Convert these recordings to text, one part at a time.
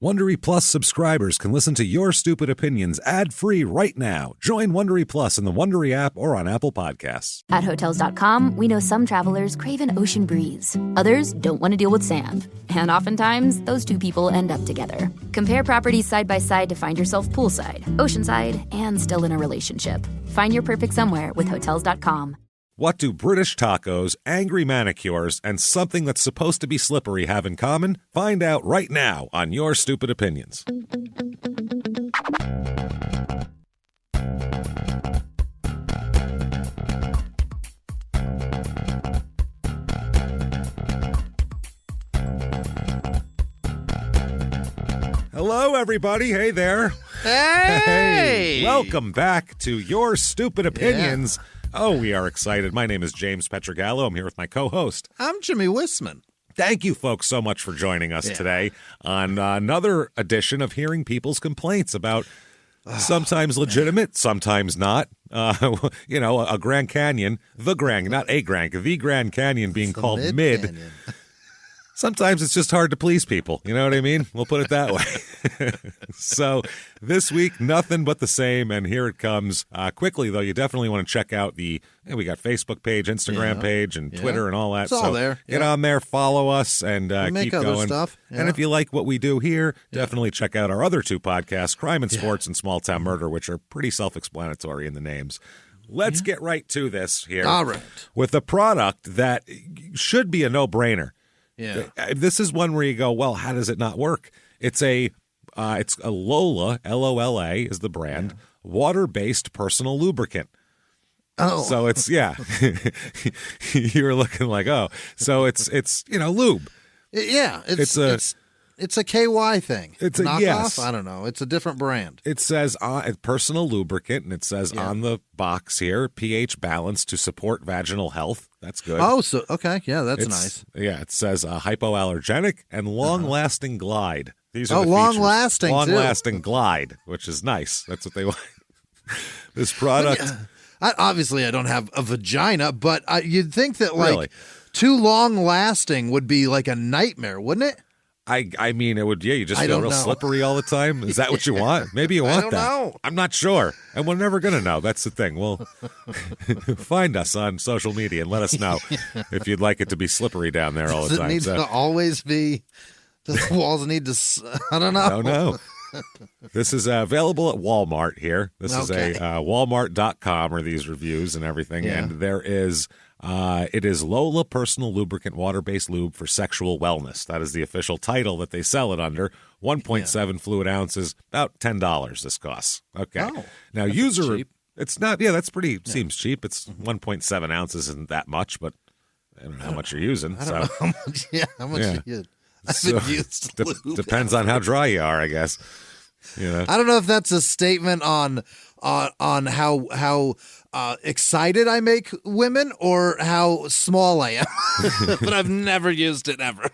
Wondery Plus subscribers can listen to Your Stupid Opinions ad-free right now. Join Wondery Plus in the Wondery app or on Apple Podcasts. At Hotels.com, we know some travelers crave an ocean breeze. Others don't want to deal with sand. And oftentimes, those two people end up together. Compare properties side by side to find yourself poolside, oceanside, and still in a relationship. Find your perfect somewhere with Hotels.com. What do British tacos, angry manicures, and something that's supposed to be slippery have in common? Find out right now on Your Stupid Opinions. Hello, everybody. Hey there. Hey! Welcome back to Your Stupid Opinions. Yeah. Oh, we are excited. My name is James Pietragallo. I'm here with my co-host. I'm Jimmie Whisman. Thank you, folks, so much for joining us today on another edition of Hearing People's Complaints about sometimes legitimate, sometimes not. A Grand Canyon, the Grand Canyon being called mid. Sometimes it's just hard to please people. You know what I mean? We'll put it that way. So this week, nothing but the same. And here it comes. Quickly, though, you definitely want to check out we got Facebook page, Instagram page, and Twitter and all that. It's all there. Get on there, follow us, and keep other going. Stuff. Yeah. And if you like what we do here, definitely check out our other two podcasts, Crime and Sports and Small Town Murder, which are pretty self-explanatory in the names. Let's get right to this here. All right. With a product that should be a no-brainer. Yeah. This is one where you go, well, how does it not work? It's a Lola, Lola is the brand, water-based personal lubricant. Oh. So it's, you're looking like, so it's lube. Yeah. It's a KY thing. It's a knockoff? yes. I don't know. It's a different brand. It says personal lubricant, and it says on the box here, pH balance to support vaginal health. That's good. Oh, so okay. Yeah, that's nice. Yeah, it says hypoallergenic and long-lasting glide. These are the long-lasting, long-lasting glide, which is nice. That's what they want. This product. Obviously, I don't have a vagina, but you'd think that really? Too long-lasting would be like a nightmare, wouldn't it? I mean, it would, you just feel real slippery all the time. Is that what you want? Maybe you want that. I don't know. I'm not sure. And we're never going to know. That's the thing. Well, find us on social media and let us know if you'd like it to be slippery down there all the time. Does it need to always be, the walls need to, I don't know. I don't know. This is available at Walmart here. This is a walmart.com are these reviews and everything. Yeah. And there is... it is Lola Personal Lubricant Water-Based Lube for Sexual Wellness. That is the official title that they sell it under. 1.7 fluid ounces, about $10 this costs. Okay. Oh, now, user, cheap. It's not, that's pretty, seems cheap. It's 1.7 ounces isn't that much, but I don't know how much you're using. I don't know how much you haven't used lube. Depends on how dry you are, I guess. I don't know if that's a statement on how excited I make women or how small I am, but I've never used it ever.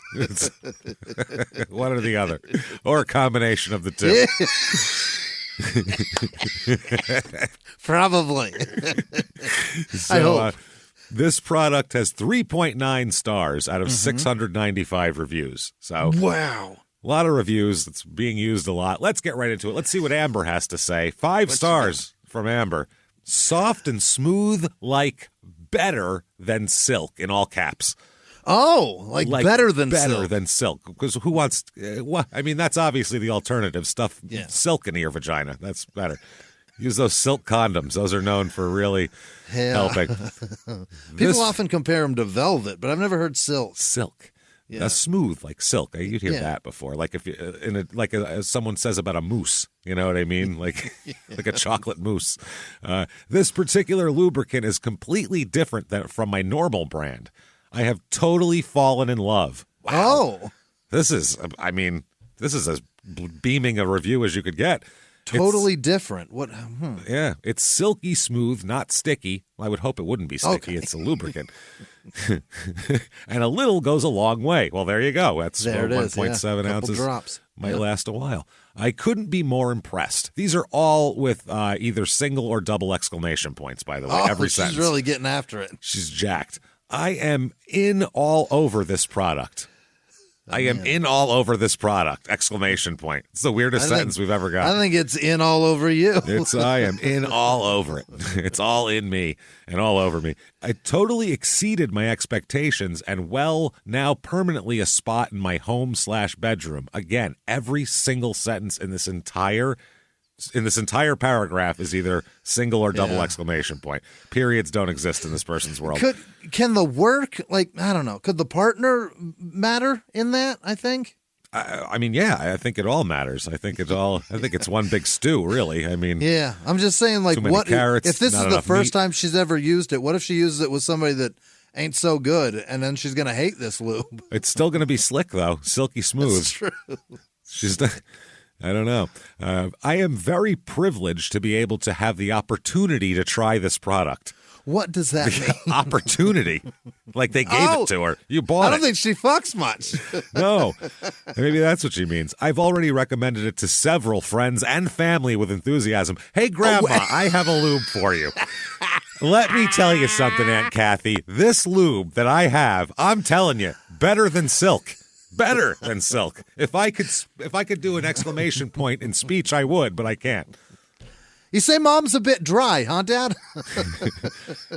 One or the other, or a combination of the two. Probably. So, I hope. This product has 3.9 stars out of 695 reviews. So wow. A lot of reviews. It's being used a lot. Let's get right into it. Let's see what Amber has to say. 5 stars from Amber. Soft and smooth, like better than silk, in all caps. Oh, like better than silk. Better than silk. Because who wants, I mean, that's obviously the alternative stuff. Yeah. Silk into your vagina. That's better. Use those silk condoms. Those are known for really helping. People often compare them to velvet, but I've never heard silk. Silk. Yeah. Smooth like silk. You'd hear that before. Like if you, someone says about a mousse, you know what I mean? Like like a chocolate mousse. This particular lubricant is completely different from my normal brand. I have totally fallen in love. Wow. Oh, this is as beaming a review as you could get. Totally different. What? Yeah, it's silky smooth, not sticky. I would hope it wouldn't be sticky. Okay. It's a lubricant. And a little goes a long way. Well, there you go. That's 1.7 ounces. Drops. Might last a while. I couldn't be more impressed. These are all with either single or double exclamation points, by the way. Every sentence. She's really getting after it. She's jacked. I am in all over this product. I am in all over this product! Exclamation point. It's the weirdest sentence we've ever got. I think it's in all over you. I am in all over it. It's all in me and all over me. I totally exceeded my expectations and now permanently a spot in my home/bedroom. Again, every single sentence in this entire paragraph is either single or double exclamation point. Periods don't exist in this person's world. Can the work, I don't know, could the partner matter in that, I think? I mean, yeah, I think it all matters. I think it's one big stew, really. I mean, yeah, I'm just saying, what carrots, if this is the first time she's ever used it, what if she uses it with somebody that ain't so good, and then she's going to hate this lube? It's still going to be slick, though, silky smooth. That's true. I don't know. I am very privileged to be able to have the opportunity to try this product. What does that mean? Opportunity. Like they gave it to her. You bought it. I don't think she fucks much. No. Maybe that's what she means. I've already recommended it to several friends and family with enthusiasm. Hey, Grandma, I have a lube for you. Let me tell you something, Aunt Kathy. This lube that I have, I'm telling you, better than silk. Better than silk. If I could do an exclamation point in speech, I would, but I can't. You say Mom's a bit dry, huh, Dad?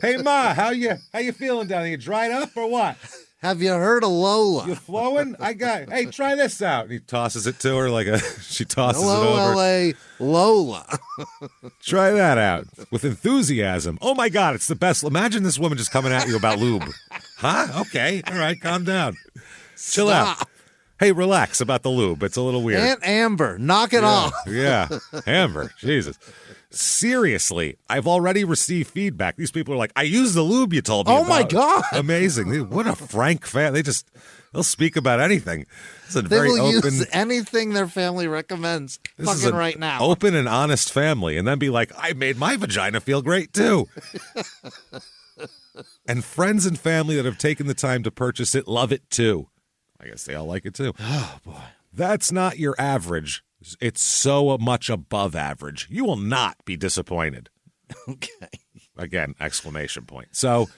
Hey, Ma, how you feeling down there? You dried up or what? Have you heard of Lola? You flowing? Hey, try this out. And he tosses it to her she tosses it over. L-O-L-A, Lola. Try that out with enthusiasm. Oh, my God, it's the best. Imagine this woman just coming at you about lube. Huh? Okay. All right, calm down. Chill out. Hey, relax about the lube. It's a little weird. Aunt Amber, knock it off. Yeah, Amber. Jesus. Seriously, I've already received feedback. These people are like, I used the lube you told me about. Oh, my God. Amazing. What a frank fan. They'll speak about anything. It's a they very will open, use anything their family recommends fucking right now. Open and honest family. And then be like, I made my vagina feel great, too. And friends and family that have taken the time to purchase it love it, too. I guess they all like it, too. Oh, boy. That's not your average. It's so much above average. You will not be disappointed. Okay. Again, exclamation point. So,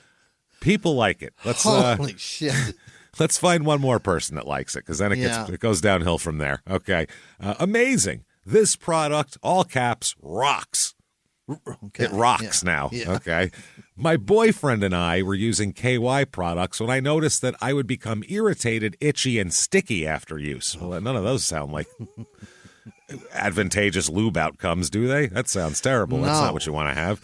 people like it. Holy shit. Let's find one more person that likes it, because then it goes downhill from there. Okay. Amazing. This product, all caps, rocks. Okay. It rocks now. Yeah. Okay. My boyfriend and I were using KY products when I noticed that I would become irritated, itchy, and sticky after use. Well, none of those sound like advantageous lube outcomes, do they? That sounds terrible. No. That's not what you want to have.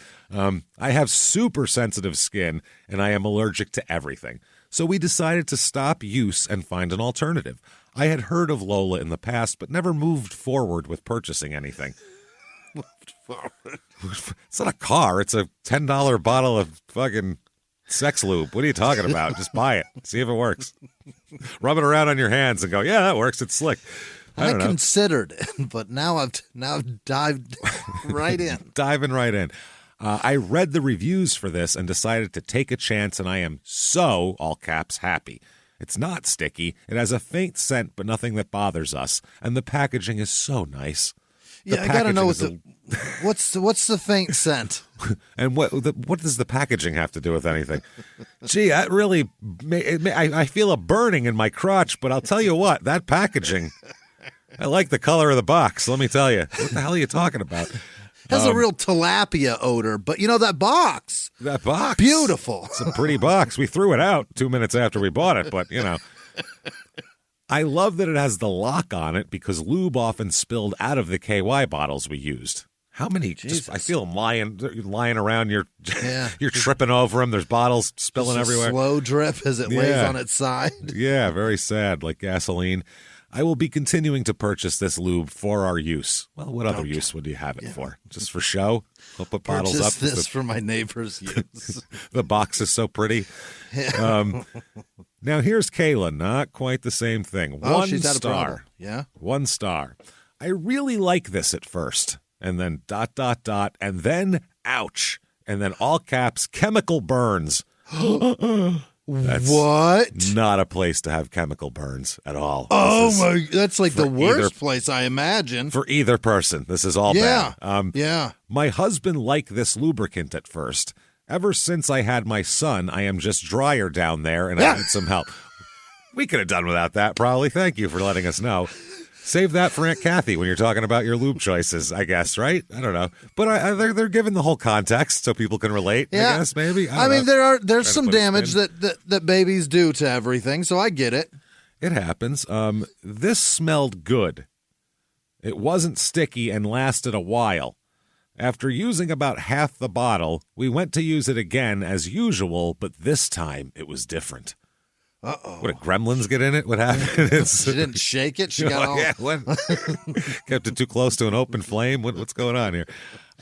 I have super sensitive skin, and I am allergic to everything. So we decided to stop use and find an alternative. I had heard of Lola in the past, but never moved forward with purchasing anything. It's not a car. It's a $10 bottle of fucking sex lube. What are you talking about? Just buy it. See if it works. Rub it around on your hands and go, yeah, that works. It's slick. I considered it, but now I've dived right in. Diving right in. I read the reviews for this and decided to take a chance, and I am so, all caps, happy. It's not sticky. It has a faint scent, but nothing that bothers us. And the packaging is so nice. Yeah, I gotta know what's the faint scent. And what does the packaging have to do with anything? Gee, that really I feel a burning in my crotch, but I'll tell you what, that packaging, I like the color of the box. Let me tell you, what the hell are you talking about? Has a real tilapia odor, but that box. That box, beautiful. It's a pretty box. We threw it out 2 minutes after we bought it, but I love that it has the lock on it because lube often spilled out of the KY bottles we used. How many? I feel them lying around. You're tripping over them. There's bottles spilling everywhere. Slow drip as it lays on its side. Yeah, very sad, like gasoline. I will be continuing to purchase this lube for our use. Well, what other use would you have it for? Just for show? We'll put bottles up. This for my neighbor's use. The box is so pretty. Yeah. Now, here's Kayla. Not quite the same thing. She's had a problem. Yeah? 1 star. I really like this at first. And then ... And then, ouch. And then all caps, chemical burns. That's what? Not a place to have chemical burns at all. That's like the worst place, I imagine. For either person. This is all bad. Yeah. My husband liked this lubricant at first. Ever since I had my son, I am just drier down there, and I need some help. We could have done without that, probably. Thank you for letting us know. Save that for Aunt Kathy when you're talking about your lube choices, I guess, right? I don't know. But they're giving the whole context so people can relate, Yeah. I guess, maybe. I mean, there's some damage that babies do to everything, so I get it. It happens. This smelled good. It wasn't sticky and lasted a while. After using about half the bottle, we went to use it again as usual, but this time it was different. Uh-oh. What, did gremlins get in it? What happened? She didn't shake it? She got all... Yeah, kept it too close to an open flame? What's going on here?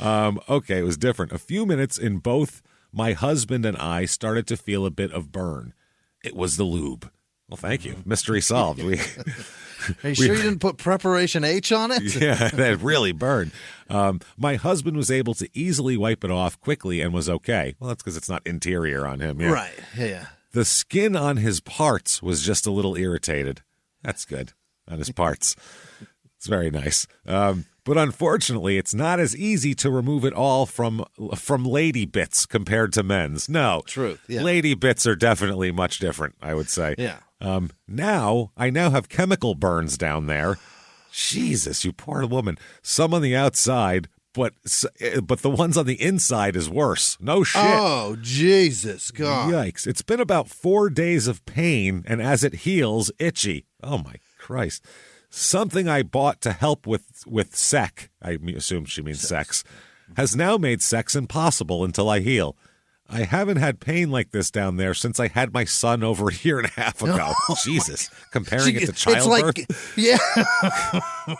Okay, it was different. A few minutes in both my husband and I started to feel a bit of burn. It was the lube. Well, thank you. Mystery solved. Are you sure you didn't put preparation H on it? Yeah, that really burned. My husband was able to easily wipe it off quickly and was okay. Well, that's because it's not interior on him. Yeah. Right, yeah. The skin on his parts was just a little irritated. That's good. On his parts. It's very nice. But unfortunately, it's not as easy to remove it all from lady bits compared to men's. No. Truth, yeah. Lady bits are definitely much different, I would say. Yeah. I now have chemical burns down there. Jesus, you poor woman. Some on the outside, but the ones on the inside is worse. No shit. Oh, Jesus, God. Yikes. It's been about 4 days of pain, and as it heals, itchy. Oh, my Christ. Something I bought to help with sex, I assume she means sex, has now made sex impossible until I heal. I haven't had pain like this down there since I had my son over a year and a half ago. Jesus. Comparing it to childbirth? Yeah.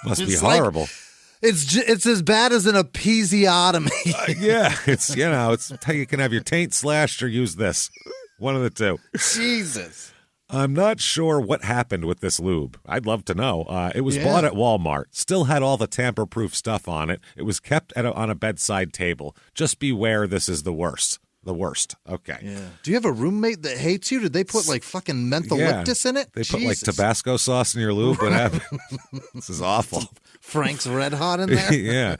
Must be horrible. It's as bad as an episiotomy. Yeah, it's how you can have your taint slashed or use this. One of the two. Jesus. I'm not sure what happened with this lube. I'd love to know. It was bought at Walmart. Still had all the tamper-proof stuff on it. It was kept on a bedside table. Just beware, this is the worst. The worst. Okay. Yeah. Do you have a roommate that hates you? Did they put like fucking mentholyptus in it? They put like Tabasco sauce in your lube? What happened? This is awful. Frank's Red Hot in there? Yeah.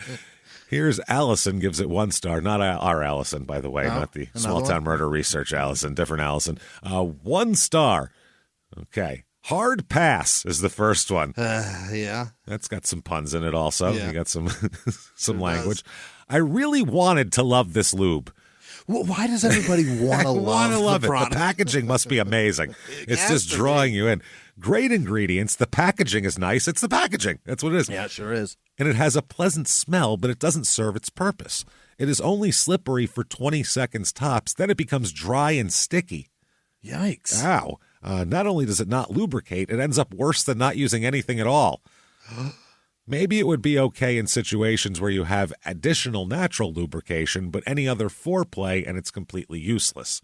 Here's Allison gives it 1 star. Not our Allison, by the way, not the Small Town Murder Research Allison. Different Allison. 1 star. Okay. Hard pass is the first one. Yeah. That's got some puns in it also. Yeah. You got some language. I really wanted to love this lube. Well, why does everybody want to love it? product? The packaging must be amazing. It's just drawing you in. Great ingredients. The packaging is nice. It's the packaging. That's what it is. Yeah, it sure is. And it has a pleasant smell, but it doesn't serve its purpose. It is only slippery for 20 seconds tops. Then it becomes dry and sticky. Yikes. Ow. Not only does it not lubricate, it ends up worse than not using anything at all. Maybe it would be okay in situations where you have additional natural lubrication, but any other foreplay and it's completely useless.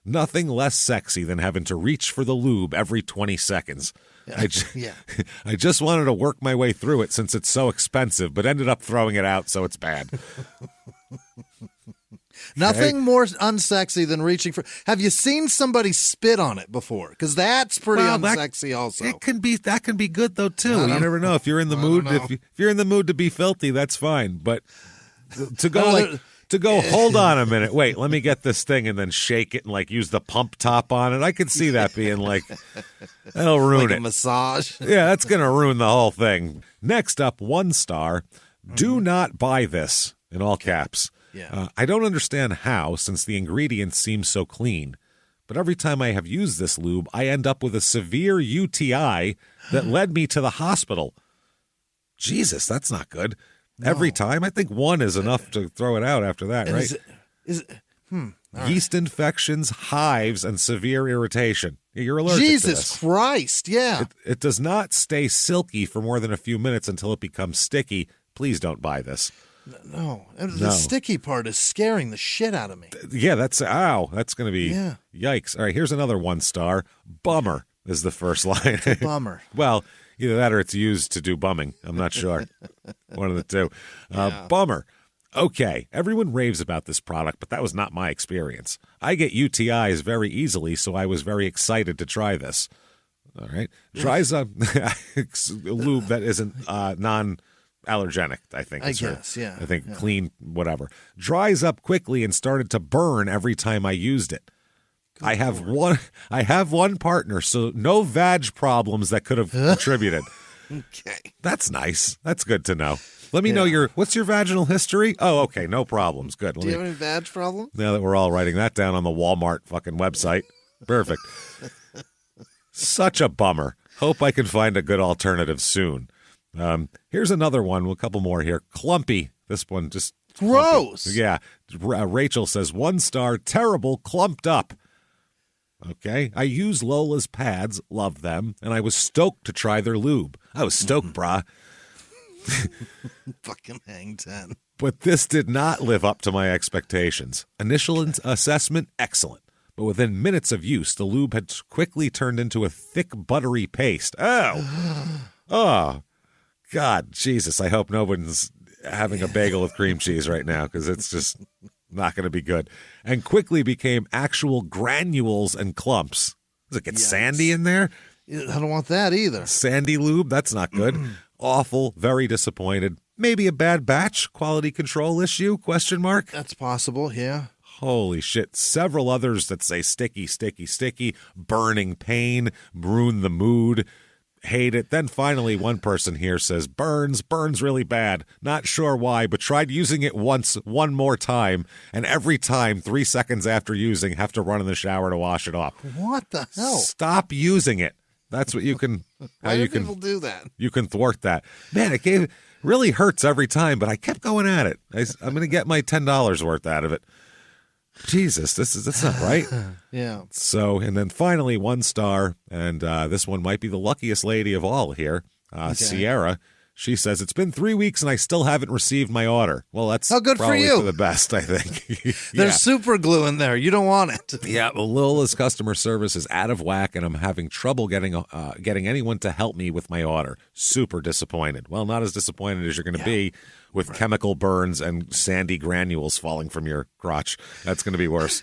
Nothing less sexy than having to reach for the lube every 20 seconds. I just wanted to work my way through it since it's so expensive, but ended up throwing it out, so it's bad. Nothing more unsexy than reaching for. Have you seen somebody spit on it before? Because that's pretty unsexy. Also, that can be good though too. You never know if you're in the mood. If you're in the mood to be filthy, that's fine. But to go, hold on a minute, wait, let me get this thing and then shake it and like use the pump top on it. I could see that being like that'll ruin like it. A massage. Yeah, that's gonna ruin the whole thing. Next up, 1 star. Do not buy this in all caps. Yeah. I don't understand how, since the ingredients seem so clean. But every time I have used this lube, I end up with a severe UTI that led me to the hospital. Jesus, that's not good. No. Every time? I think 1 is enough to throw it out after that, right? Is it Yeast infections, hives, and severe irritation. You're allergic to Jesus Christ, yeah. It does not stay silky for more than a few minutes until it becomes sticky. Please don't buy this. No, the sticky part is scaring the shit out of me. Yeah, that's going to be yikes. All right, here's another 1 star. Bummer is the first line. Bummer. Well, either that or it's used to do bumming. I'm not sure. One of the two. Bummer. Okay, everyone raves about this product, but that was not my experience. I get UTIs very easily, so I was very excited to try this. All right. Dries up lube that isn't non-allergenic, I think. I guess, yeah. I think clean, whatever. Dries up quickly and started to burn every time I used it. I have one partner, so no vag problems that could have contributed. Okay. That's nice. That's good to know. Let me know what's your vaginal history? Oh, okay, no problems. Good. Do you have any vag problems? Now that we're all writing that down on the Walmart fucking website. Perfect. Such a bummer. Hope I can find a good alternative soon. Here's another one. A couple more here. Clumpy. This one just gross. Clumpy. Yeah. Rachel says 1 star. Terrible. Clumped up. Okay. I use Lola's pads. Love them. And I was stoked to try their lube. I was stoked, brah. Fucking hang 10. But this did not live up to my expectations. Initial assessment, excellent. But within minutes of use, the lube had quickly turned into a thick, buttery paste. Oh, God, Jesus. I hope no one's having a bagel with cream cheese right now because it's just not going to be good. And quickly became actual granules and clumps. Does it get sandy in there? I don't want that either. Sandy lube? That's not good. Awful. Very disappointed. Maybe a bad batch? Quality control issue? Question mark? That's possible, yeah. Holy shit. Several others that say sticky, sticky, sticky, burning pain, ruin the mood, hate it. Then finally one person here says, burns really bad. Not sure why, but tried using it one more time, and every time, 3 seconds after using, have to run in the shower to wash it off. What the hell? Stop using it. That's what you can. Why do people do that? You can thwart that. Man, it really hurts every time, but I kept going at it. I'm going to get my $10 worth out of it. Jesus, that's not right. Yeah. So, and then finally 1 star, and this one might be the luckiest lady of all here, Sierra. She says, it's been 3 weeks and I still haven't received my order. Well, that's good probably for you. For the best, I think. There's super glue in there. You don't want it. Yeah, well, Lola's customer service is out of whack, and I'm having trouble getting anyone to help me with my order. Super disappointed. Well, not as disappointed as you're going to be with chemical burns and sandy granules falling from your crotch. That's going to be worse.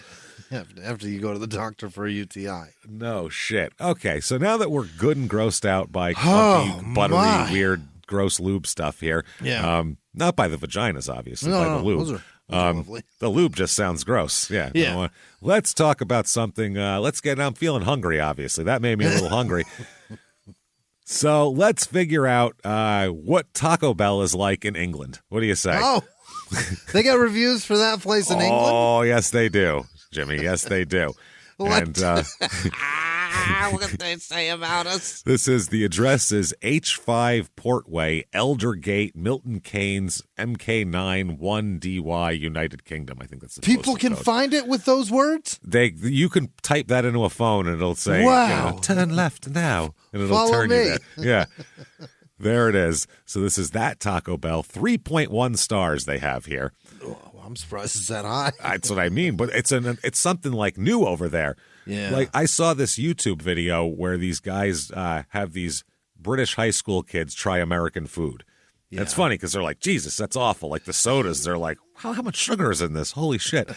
After you go to the doctor for a UTI. No shit. Okay, so now that we're good and grossed out by clumpy, buttery, weird, gross lube stuff here. Yeah. Not by the vaginas, obviously, by the lube. Those are lovely. The lube just sounds gross. Yeah. Yeah. Let's talk about something. I'm feeling hungry, obviously. That made me a little hungry. So let's figure out what Taco Bell is like in England. What do you say? Oh, they got reviews for that place in England? Oh, yes, they do, Jimmy. Yes, they do. What? And, what did they say about us? The address is H5 Portway, Eldergate, Milton Keynes, MK9 1DY, United Kingdom. I think that's the People can code. find it with those words? You can type that into a phone and it'll say, wow. Turn left now. And it'll Follow turn me. you there. Yeah. There it is. So this is that Taco Bell. 3.1 stars they have here. Oh, I'm surprised it's that high. That's what I mean. But it's something like new over there. Yeah. Like I saw this YouTube video where these guys have these British high school kids try American food. Yeah. It's funny because they're like, Jesus, that's awful. Like the sodas, they're like, how much sugar is in this? Holy shit.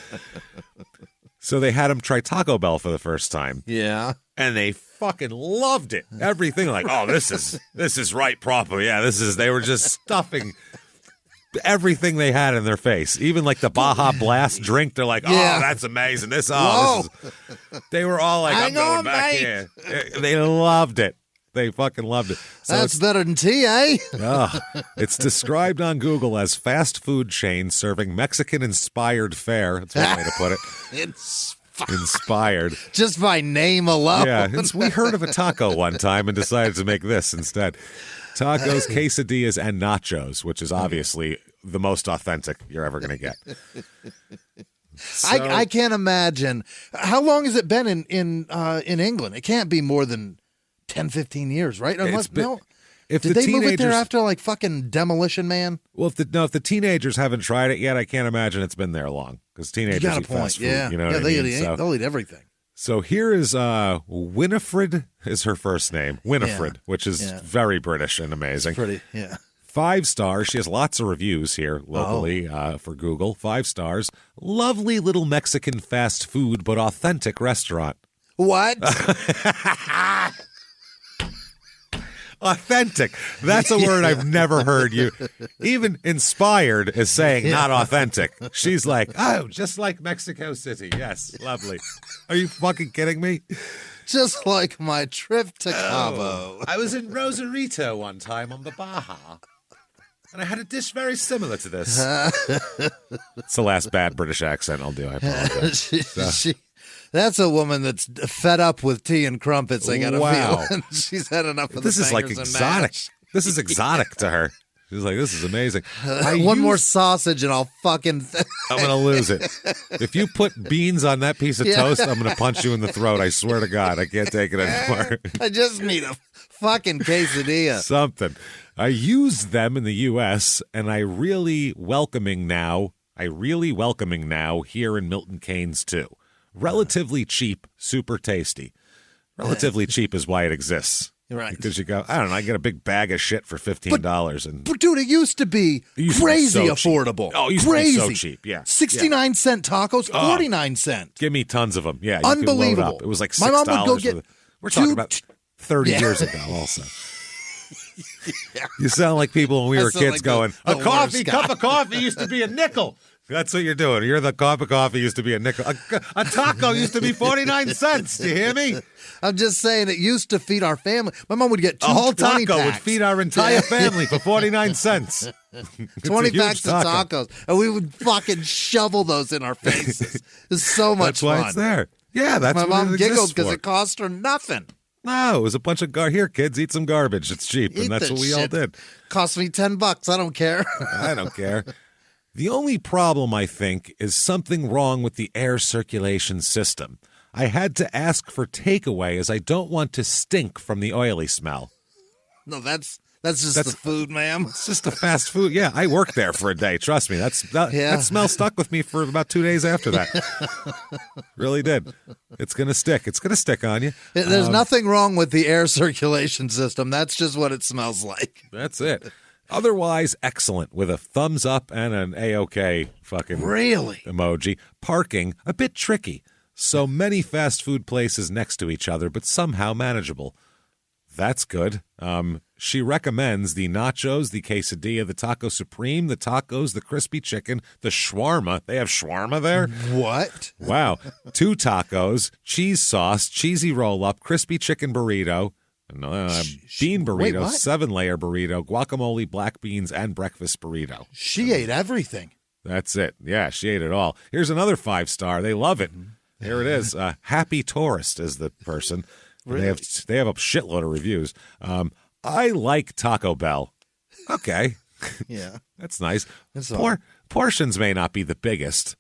So they had them try Taco Bell for the first time. Yeah. And they fucking loved it. Everything like, oh, this is right proper. Yeah, they were just stuffing everything they had in their face. Even like the Baja Blast drink, they're like, oh, that's amazing. They were all like, I'm going back here. They loved it. They fucking loved it. So that's better than tea, eh? It's described on Google as fast food chain serving Mexican-inspired fare. That's one way to put it. Inspired. Just by name alone. Yeah, we heard of a taco one time and decided to make this instead. Tacos, quesadillas, and nachos, which is obviously the most authentic you're ever going to get. So, I can't imagine. How long has it been in England? It can't be more than 10, 15 years, right? Unless If did they move it there after like fucking Demolition Man? Well, if the teenagers haven't tried it yet, I can't imagine it's been there long because teenagers eat fast food. Yeah, you know what I mean? They'll eat everything. So here is Winifred is her first name, Winifred, which is very British and amazing. It's pretty, yeah. 5 stars. She has lots of reviews here locally for Google. 5 stars. Lovely little Mexican fast food, but authentic restaurant. What? Authentic. That's a word I've never heard you. Even inspired is saying not authentic. She's like, oh, just like Mexico City. Yes, lovely. Are you fucking kidding me? Just like my trip to Cabo. I was in Rosarito one time on the Baja. And I had a dish very similar to this. It's the last bad British accent I'll do. I apologize. That's a woman that's fed up with tea and crumpets, I gotta feel. And she's had enough of this the is like fingers and exotic. mash. This is exotic to her. She's like, this is amazing. One more sausage and I'll fucking... I'm going to lose it. If you put beans on that piece of toast, I'm going to punch you in the throat. I swear to God. I can't take it anymore. I just need a fucking quesadilla. Something. I use them in the U.S., and I really welcoming now here in Milton Keynes, too. Relatively cheap, super tasty. Relatively cheap is why it exists. Right. Because you go, I don't know, I get a big bag of shit for $15. But dude, it used to be crazy affordable. Oh, it used crazy. to be so cheap, yeah. 69-cent tacos, 49-cent. Give me tons of them. Yeah, you unbelievable. Could load up. It was like $6. My mom would go get we're talking about 30 years ago also. You sound like people when we were kids like going, a cup of coffee used to be a nickel. That's what you're doing. You're the cup of coffee used to be a nickel. A taco used to be 49 cents. Do you hear me? I'm just saying it used to feed our family. My mom would get a whole taco packs. would feed our entire family for 49 cents. 20 packs of tacos. And we would fucking shovel those in our faces. It's so much fun. That's why it's there. Yeah, that's my what mom it giggled because for. it cost her nothing. No, it was a bunch of here, kids, eat some garbage. It's cheap, and that's what we all did. Cost me $10. I don't care. I don't care. The only problem, I think, is something wrong with the air circulation system. I had to ask for takeaway as I don't want to stink from the oily smell. No, that's just the food, ma'am. It's just the fast food. Yeah, I worked there for a day. Trust me. That smell stuck with me for about 2 days after that. Really did. It's going to stick. It's going to stick on you. There's nothing wrong with the air circulation system. That's just what it smells like. That's it. Otherwise, excellent, with a thumbs up and an A-OK fucking emoji. Parking, a bit tricky. So many fast food places next to each other, but somehow manageable. That's good. She recommends the nachos, the quesadilla, the taco supreme, the tacos, the crispy chicken, the shawarma. They have shawarma there? What? Wow. 2 tacos, cheese sauce, cheesy roll-up, crispy chicken burrito, bean burrito, 7-layer burrito, guacamole, black beans, and breakfast burrito. She ate everything. That's it. Yeah, she ate it all. Here's another 5-star. They love it. Here it is. Happy Tourist is the person. Really? They have a shitload of reviews. I like Taco Bell. Okay. Yeah. That's nice. Portions may not be the biggest.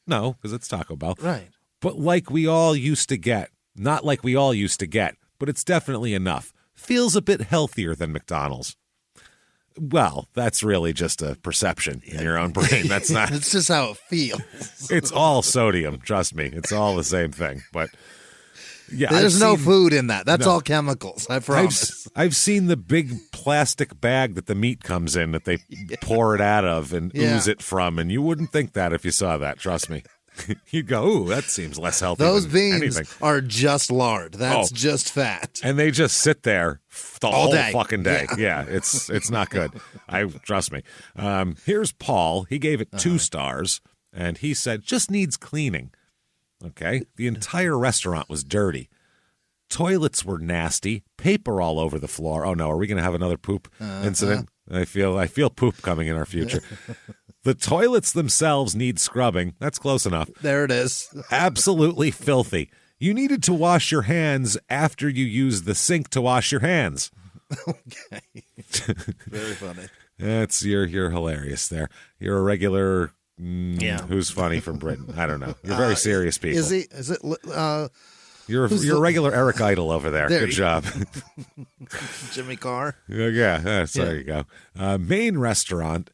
No, because it's Taco Bell. Right. But like we all used to get. Not like we all used to get, but it's definitely enough. Feels a bit healthier than McDonald's. Well, that's really just a perception in your own brain. That's not. It's just how it feels. It's all sodium. Trust me. It's all the same thing. But yeah, there's no food in that. That's all chemicals. I promise. I've seen the big plastic bag that the meat comes in that they pour it out of and ooze it from, and you wouldn't think that if you saw that. Trust me. You'd go, ooh, that seems less healthy. Those than beans anything. are just lard. That's just fat. And they just sit there the all whole day. Fucking day. Yeah, it's not good. Trust me. Here's Paul. He gave it 2 stars, and he said, just needs cleaning. Okay? The entire restaurant was dirty. Toilets were nasty. Paper all over the floor. Oh, no. Are we going to have another poop incident? I feel poop coming in our future. The toilets themselves need scrubbing. That's close enough. There it is. Absolutely filthy. You needed to wash your hands after you used the sink to wash your hands. Okay. Very funny. You're hilarious there. You're a regular who's funny from Britain. I don't know. You're very serious people. Is he? Is it? You're a regular Eric Idle over there. Good job. Jimmie Carr. Yeah. There you go. Main restaurant.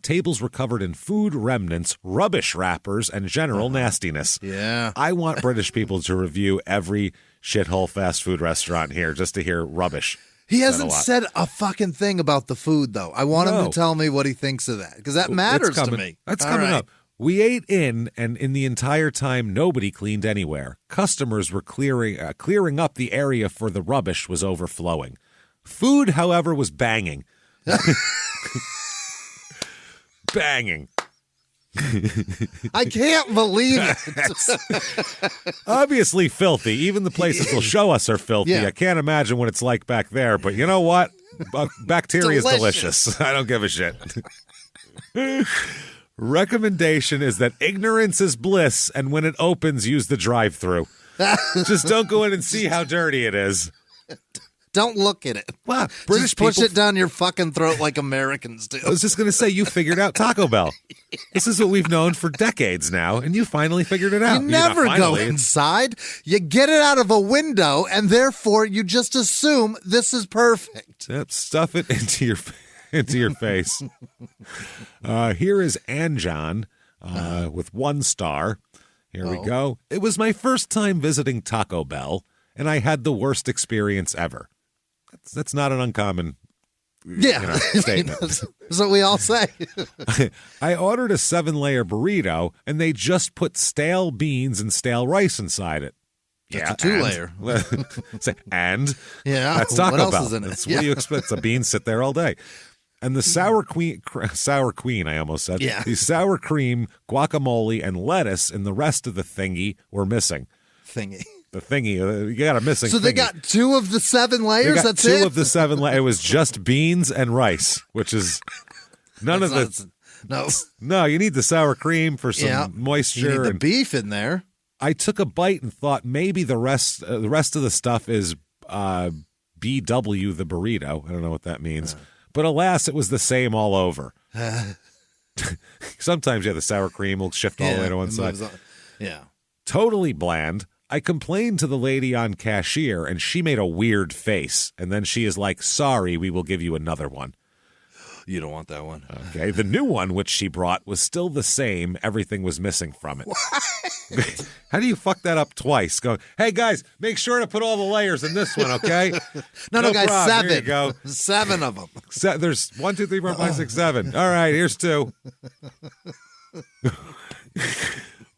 Tables were covered in food remnants, rubbish wrappers, and general nastiness. Yeah. I want British people to review every shithole fast food restaurant here just to hear rubbish. He hasn't said a fucking thing about the food, though. I want him to tell me what he thinks of that, because that matters to me. That's coming up. We ate in, and in the entire time, nobody cleaned anywhere. Customers were clearing up the area for the rubbish was overflowing. Food, however, was banging. Banging. I can't believe it. Obviously filthy. Even the places they'll show us are filthy. Yeah. I can't imagine what it's like back there. But you know what? Bacteria is delicious. I don't give a shit. Recommendation is that ignorance is bliss, and when it opens, use the drive-thru. Just don't go in and see how dirty it is. Don't look at it. Wow, British just push people, it down your fucking throat like Americans do. I was just going to say, you figured out Taco Bell. This is what we've known for decades now, and you finally figured it out. You never go inside. You get it out of a window, and therefore you just assume this is perfect. Yep, stuff it into your face. Here is Anjan with 1 star. Here we go. It was my first time visiting Taco Bell, and I had the worst experience ever. That's not an uncommon statement. That's what we all say. I ordered a 7-layer burrito, and they just put stale beans and stale rice inside it. That's a 2-layer. And yeah, that's Taco what else Bell. is in it? That's what do you expect? The beans sit there all day. And the sour queen, I almost said. Yeah. The sour cream, guacamole, and lettuce and the rest of the thingy were missing. The thingy, you got a missing. So they thingy. got 2 of the 7 layers. They got that's 2 it. of the 7 layers. It was just beans and rice, which is none of the. No, you need the sour cream for some moisture. You need the and beef in there. I took a bite and thought maybe the rest of the stuff is BW the burrito. I don't know what that means, but alas, it was the same all over. Sometimes the sour cream will shift all the way to one side. Yeah, totally bland. I complained to the lady on cashier, and she made a weird face. And then she is like, sorry, we will give you another one. You don't want that one. Okay. The new one, which she brought, was still the same. Everything was missing from it. How do you fuck that up twice? Go, hey, guys, make sure to put all the layers in this one, okay? No, guys, problem. 7. Here you go. 7 of them. There's 1, 2, 3, 4, 5, 6, 7. All right, here's 2.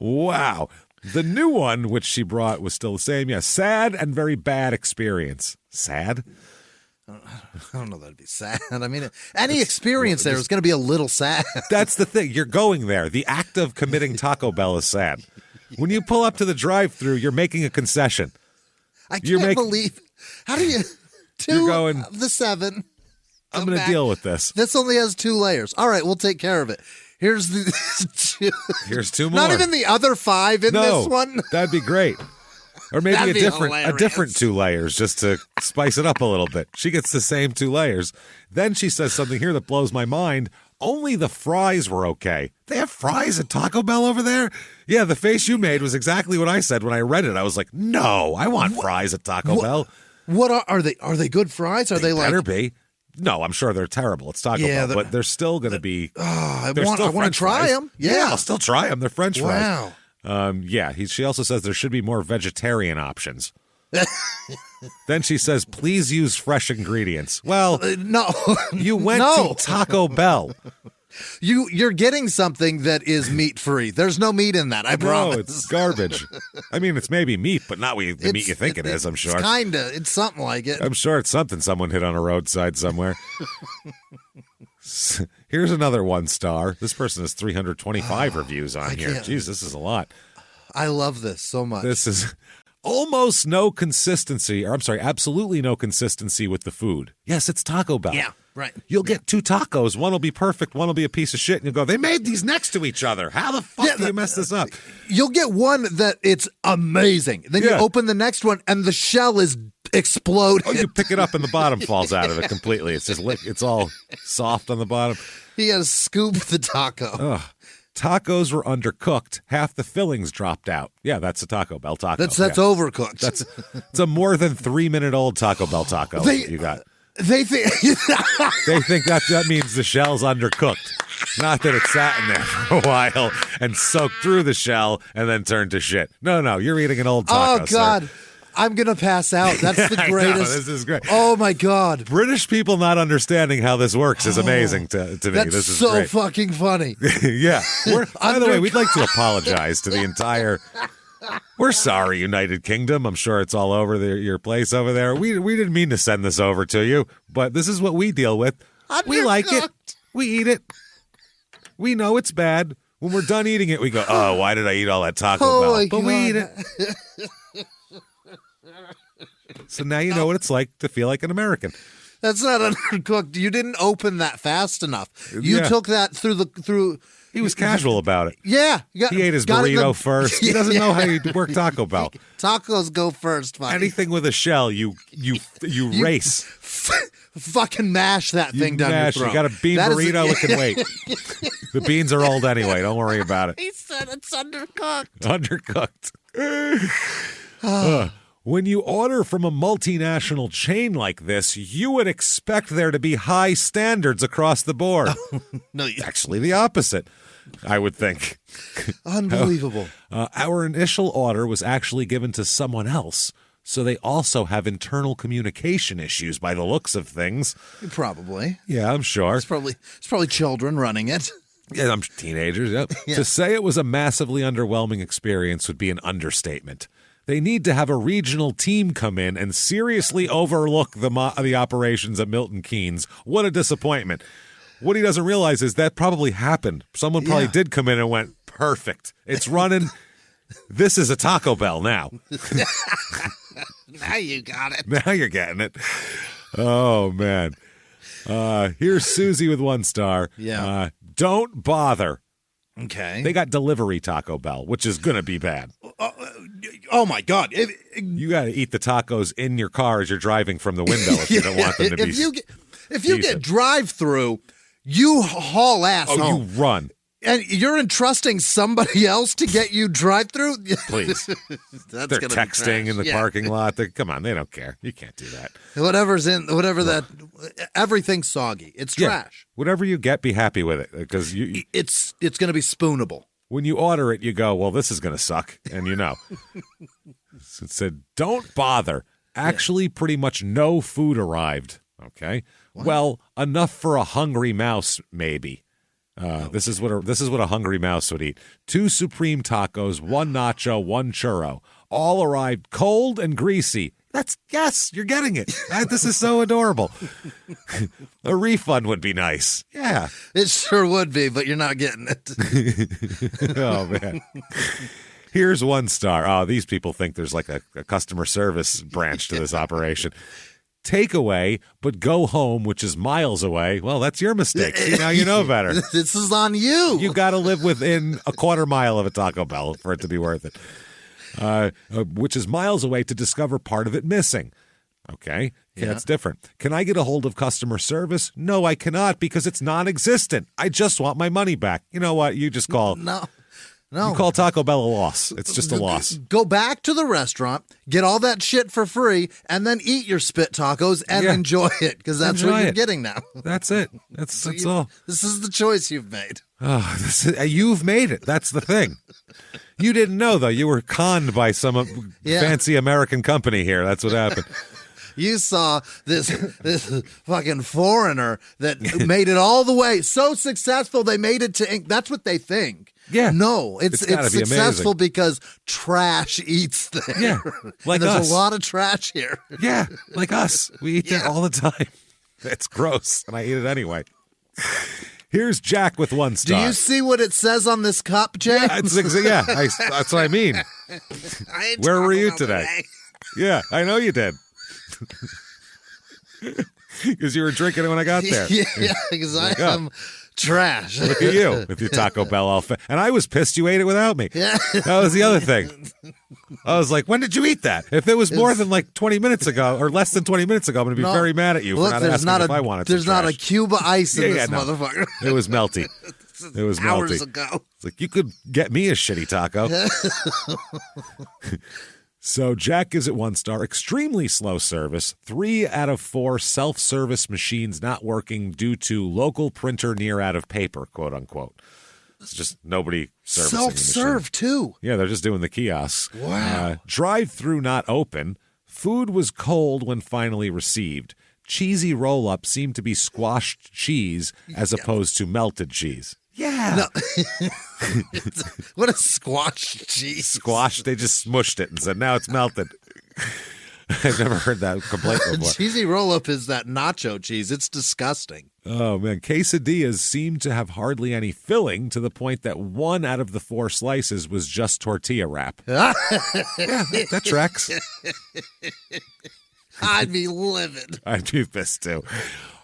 Wow. The new one, which she brought, was still the same. Yeah, sad and very bad experience. Sad? I don't know that'd be sad. I mean, any experience there is going to be a little sad. That's the thing. You're going there. The act of committing Taco Bell is sad. When you pull up to the drive-thru, you're making a concession. I can't believe. How do you? 2 of the 7. I'm going to deal with this. This only has 2 layers. All right, we'll take care of it. Here's the 2. Here's 2 more. Not even the other 5 in this one. That'd be great. Or maybe a hilarious. different 2 layers just to spice it up a little bit. She gets the same 2 layers. Then she says something here that blows my mind. Only the fries were okay. They have fries at Taco Bell over there? Yeah, the face you made was exactly what I said when I read it. I was like, no, I want fries at Taco Bell. What are they? Are they good fries? Are they like? Better be. No, I'm sure they're terrible. It's Taco Bell, but they're still going to be. I want to try them. Yeah, I'll still try them. They're French fries. Wow. She also says there should be more vegetarian options. Then she says, please use fresh ingredients. Well, no. You went to Taco Bell. You're getting something that is meat-free. There's no meat in that, I promise. No, it's garbage. I mean, it's maybe meat, but not the meat you think it is, I'm sure. It's kinda. It's something like it. I'm sure it's something someone hit on a roadside somewhere. Here's another 1 star. This person has 325 reviews on here. Jeez, this is a lot. I love this so much. This is almost no consistency, or I'm sorry, absolutely no consistency with the food. Yes, it's Taco Bell. Yeah, right. You'll get 2 tacos. One will be perfect. One will be a piece of shit. And you'll go, they made these next to each other. How the fuck do you mess this up? You'll get one that it's amazing. Then you open the next one and the shell is exploded. Oh, you pick it up and the bottom falls out of it completely. It's just it's all soft on the bottom. He has scooped the taco. Ugh. Tacos were undercooked. Half the fillings dropped out. Yeah, that's a Taco Bell taco. That's overcooked. It's a more than 3-minute-old Taco Bell taco you got. They think they think that means the shell's undercooked. Not that it sat in there for a while and soaked through the shell and then turned to shit. No, you're eating an old taco. Oh God. Sir. I'm going to pass out. That's the greatest. Know, this is great. Oh, my God. British people not understanding how this works is amazing to me. That's this is so great. Fucking funny. Yeah. By the way, we'd like to apologize to the entire We're sorry, United Kingdom. I'm sure it's all over your place over there. We didn't mean to send this over to you, but this is what we deal with. We like it. We eat it. We know it's bad. When we're done eating it, we go, oh, why did I eat all that Taco Bell? But we eat it. So now you know what it's like to feel like an American. That's not undercooked. You didn't open that fast enough. You took that through. He was casual about it. Yeah. He ate his burrito first. He doesn't know how you work Taco Bell. Tacos go first, buddy. Anything with a shell, you race. Fucking mash that thing down your throat. You got a bean burrito, it can wait. The beans are old anyway. Don't worry about it. He said it's undercooked. Undercooked. When you order from a multinational chain like this, you would expect there to be high standards across the board. No, actually the opposite, I would think. Unbelievable. Our initial order was actually given to someone else, so they also have internal communication issues by the looks of things. Probably. Yeah, I'm sure. It's probably children running it. Yeah, I'm teenagers, yep. Yeah. To say it was a massively underwhelming experience would be an understatement. They need to have a regional team come in and seriously overlook the operations at Milton Keynes. What a disappointment. What he doesn't realize is that probably happened. Someone probably did come in and went, perfect. It's running. This is a Taco Bell now. Now you got it. Now you're getting it. Oh, man. Here's Susie with 1 star. Yeah. Don't bother. Okay. They got delivery Taco Bell, which is going to be bad. Oh, my God. You got to eat the tacos in your car as you're driving from the window if you don't want them to be If you get drive-through, you haul ass home. Oh, you run. And you're entrusting somebody else to get you drive-through? Please. They're texting in the parking lot. Come on, they don't care. You can't do that. Everything's soggy. It's trash. Whatever you get, be happy with it because it's going to be spoonable. When you order it, you go, well, this is going to suck, and you know. It said, don't bother. Actually, pretty much no food arrived. Okay. What? Well, enough for a hungry mouse, maybe. This is what a hungry mouse would eat. 2 supreme tacos, 1 nacho, 1 churro. All arrived cold and greasy. Yes, you're getting it. This is so adorable. A refund would be nice. Yeah. It sure would be, but you're not getting it. Oh, man. Here's 1 star. Oh, these people think there's like a customer service branch to this operation. Takeaway, but go home, which is miles away. Well, that's your mistake. See, now you know better. This is on you. You got to live within a quarter mile of a Taco Bell for it to be worth it. Which is miles away to discover part of it missing. Okay, that's different. Can I get a hold of customer service? No, I cannot because it's non-existent. I just want my money back. You know what? You just call. No. You call Taco Bell a loss. It's just a loss. Go back to the restaurant, get all that shit for free, and then eat your spit tacos and enjoy it because that's what you're getting now. That's it. That's all. This is the choice you've made. Oh, you've made it. That's the thing. You didn't know, though. You were conned by some fancy American company here. That's what happened. You saw this fucking foreigner that made it all the way. So successful, they made it to ink. That's what they think. Yeah. No, it's successful because trash eats there. Yeah, like us. There's a lot of trash here. Yeah, like us. We eat that all the time. It's gross, and I eat it anyway. Here's Jack with 1 star. Do you see what it says on this cup, James? That's what I mean. Where were you today? Yeah, I know you did. Because you were drinking it when I got there. Yeah, because I am trash. Look at you with your Taco Bell outfit. And I was pissed you ate it without me. Yeah. That was the other thing. I was like, when did you eat that? If it was more than like 20 minutes ago or less than 20 minits ago, I'm going to be very mad at you for not asking if I wanted There's not a cube of ice in this no. motherfucker. It was melty. It was hours melty. ago. It's like, you could get me a shitty taco. So Jack is at 1 star. Extremely slow service. 3 out of 4 self-service machines not working due to local printer near out of paper, quote unquote. It's just nobody servicing the machine. Self-serve, too. Yeah, they're just doing the kiosks. Wow. Drive-through not open. Food was cold when finally received. Cheesy roll-up seemed to be squashed cheese as opposed to melted cheese. Yeah. No. What a squash cheese. Squash, they just smushed it and said, now it's melted. I've never heard that complaint before. Cheesy roll-up is that nacho cheese. It's disgusting. Oh, man. Quesadillas seem to have hardly any filling to the point that 1 out of the 4 slices was just tortilla wrap. Yeah, that tracks. I'd be livid. I'd be pissed, too.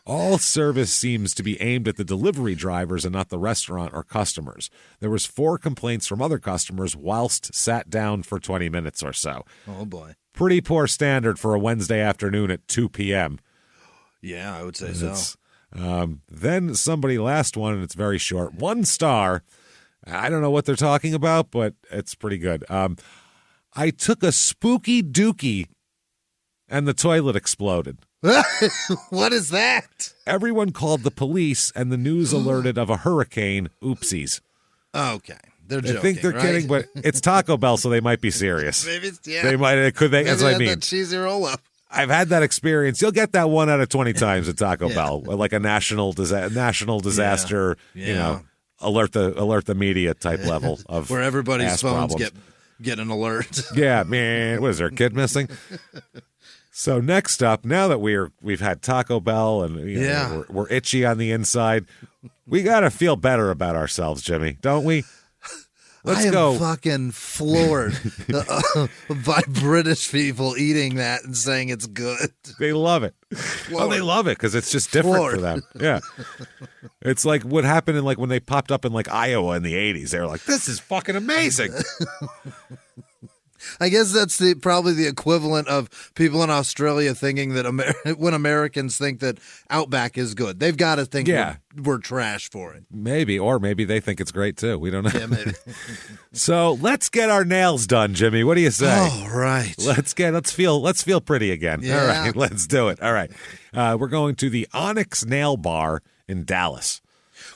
All service seems to be aimed at the delivery drivers and not the restaurant or customers. There was 4 complaints from other customers whilst sat down for 20 minutes or so. Oh, boy. Pretty poor standard for a Wednesday afternoon at 2 p.m. Yeah, I would say so. Then somebody last one, and it's very short. 1 star. I don't know what they're talking about, but it's pretty good. I took a spooky dookie, and the toilet exploded. What is that? Everyone called the police, and the news alerted of a hurricane. Oopsies. Okay. They're joking, I think they're right? kidding, but it's Taco Bell, so they might be serious. Maybe it's, yeah. They might. Could they? Maybe That's what I mean. that cheesy roll-up. I've had that experience. You'll get that 1 out of 20 times at Taco Bell, like a national disaster. Yeah. You know, alert the media type level of where everybody's ass phones problems. get an alert. Yeah, man. What is there? A kid missing? So next up, now that we've had Taco Bell and we're itchy on the inside, we got to feel better about ourselves, Jimmy, don't we? Let's go. I am fucking floored by British people eating that and saying it's good. They love it. Oh, they love it because it's just different for them. Yeah. It's like what happened in like when they popped up in like Iowa in the 80s. They were like, this is fucking amazing. I guess that's probably the equivalent of people in Australia thinking that when Americans think that Outback is good, they've got to think we're trash for it. Maybe, or maybe they think it's great too. We don't know. Yeah, maybe. So let's get our nails done, Jimmy. What do you say? All right. Let's feel pretty again. Yeah. All right, let's do it. All right. We're going to the Onyx Nail Bar in Dallas.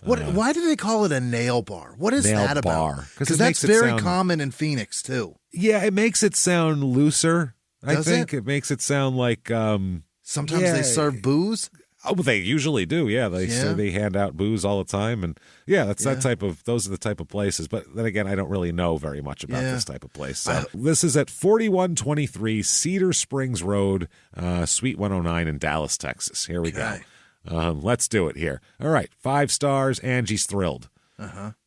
Why do they call it a nail bar? What is that about? Because that's very common in Phoenix too. Yeah, it makes it sound looser. I Does think it makes it sound like sometimes they serve booze. Oh, they usually do. Yeah, they hand out booze all the time, and those are the type of places. But then again, I don't really know very much about this type of place. So this is at 4123 Cedar Springs Road, Suite 109 in Dallas, Texas. Here we go. Let's do it here. All right, 5 stars. Angie's thrilled.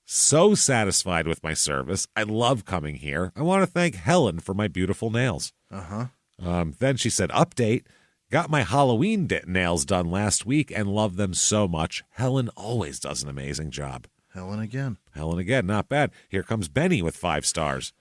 So satisfied with my service. I love coming here. I want to thank Helen for my beautiful nails. Then she said, update. Got my Halloween nails done last week and love them so much. Helen always does an amazing job. Helen again. Not bad. Here comes Benny with 5 stars.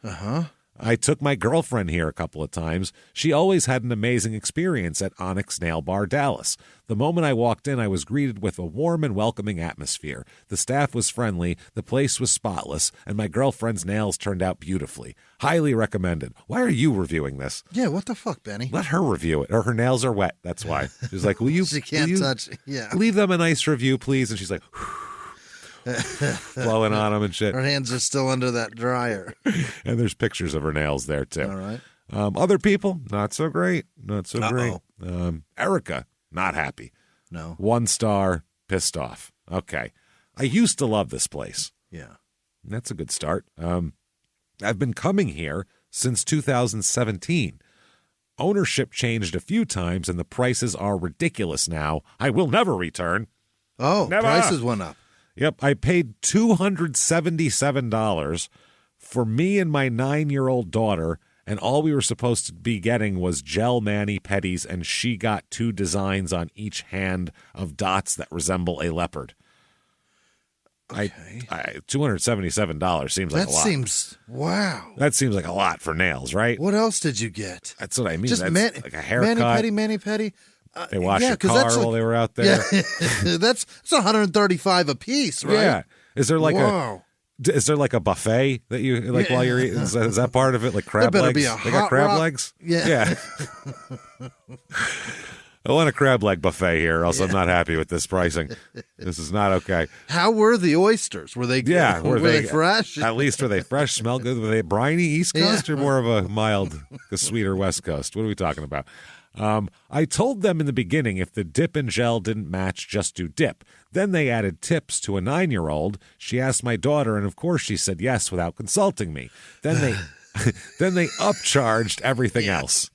I took my girlfriend here a couple of times. She always had an amazing experience at Onyx Nail Bar Dallas. The moment I walked in, I was greeted with a warm and welcoming atmosphere. The staff was friendly, the place was spotless, and my girlfriend's nails turned out beautifully. Highly recommended. Why are you reviewing this? Yeah, what the fuck, Benny? Let her review it. Or her nails are wet. That's why. She's like, will you? She can't touch. Yeah. Leave them a nice review, please. And she's like, blowing on them and shit. Her hands are still under that dryer. And there's pictures of her nails there, too. All right. Other people, not so great. Great. Erica, not happy. No. 1 star, pissed off. Okay. I used to love this place. Yeah. That's a good start. I've been coming here since 2017. Ownership changed a few times, and the prices are ridiculous now. I will never return. Oh, never. Prices went up. Yep, I paid $277 for me and my 9-year-old daughter, and all we were supposed to be getting was gel mani-pedis, and she got 2 designs on each hand of dots that resemble a leopard. Okay. $277 seems like a lot. Wow. That seems like a lot for nails, right? What else did you get? That's what I mean. Just That's like a haircut. Mani-pedi. They washed your car while they were out there. Yeah. That's $135 a piece, right? Yeah. Is there like a buffet that you like while you're eating? Is that part of it? Like crab there better legs? Be a they got crab legs? Yeah. I want a crab leg buffet here, or else I'm not happy with this pricing. This is not okay. How were the oysters? Were they were they fresh? At least were they fresh? Smell good? Were they briny East Coast or more of a mild, a sweeter West Coast? What are we talking about? I told them in the beginning if the dip and gel didn't match, just do dip. Then they added tips to a 9-year-old. She asked my daughter, and of course she said yes without consulting me. Then they upcharged everything else.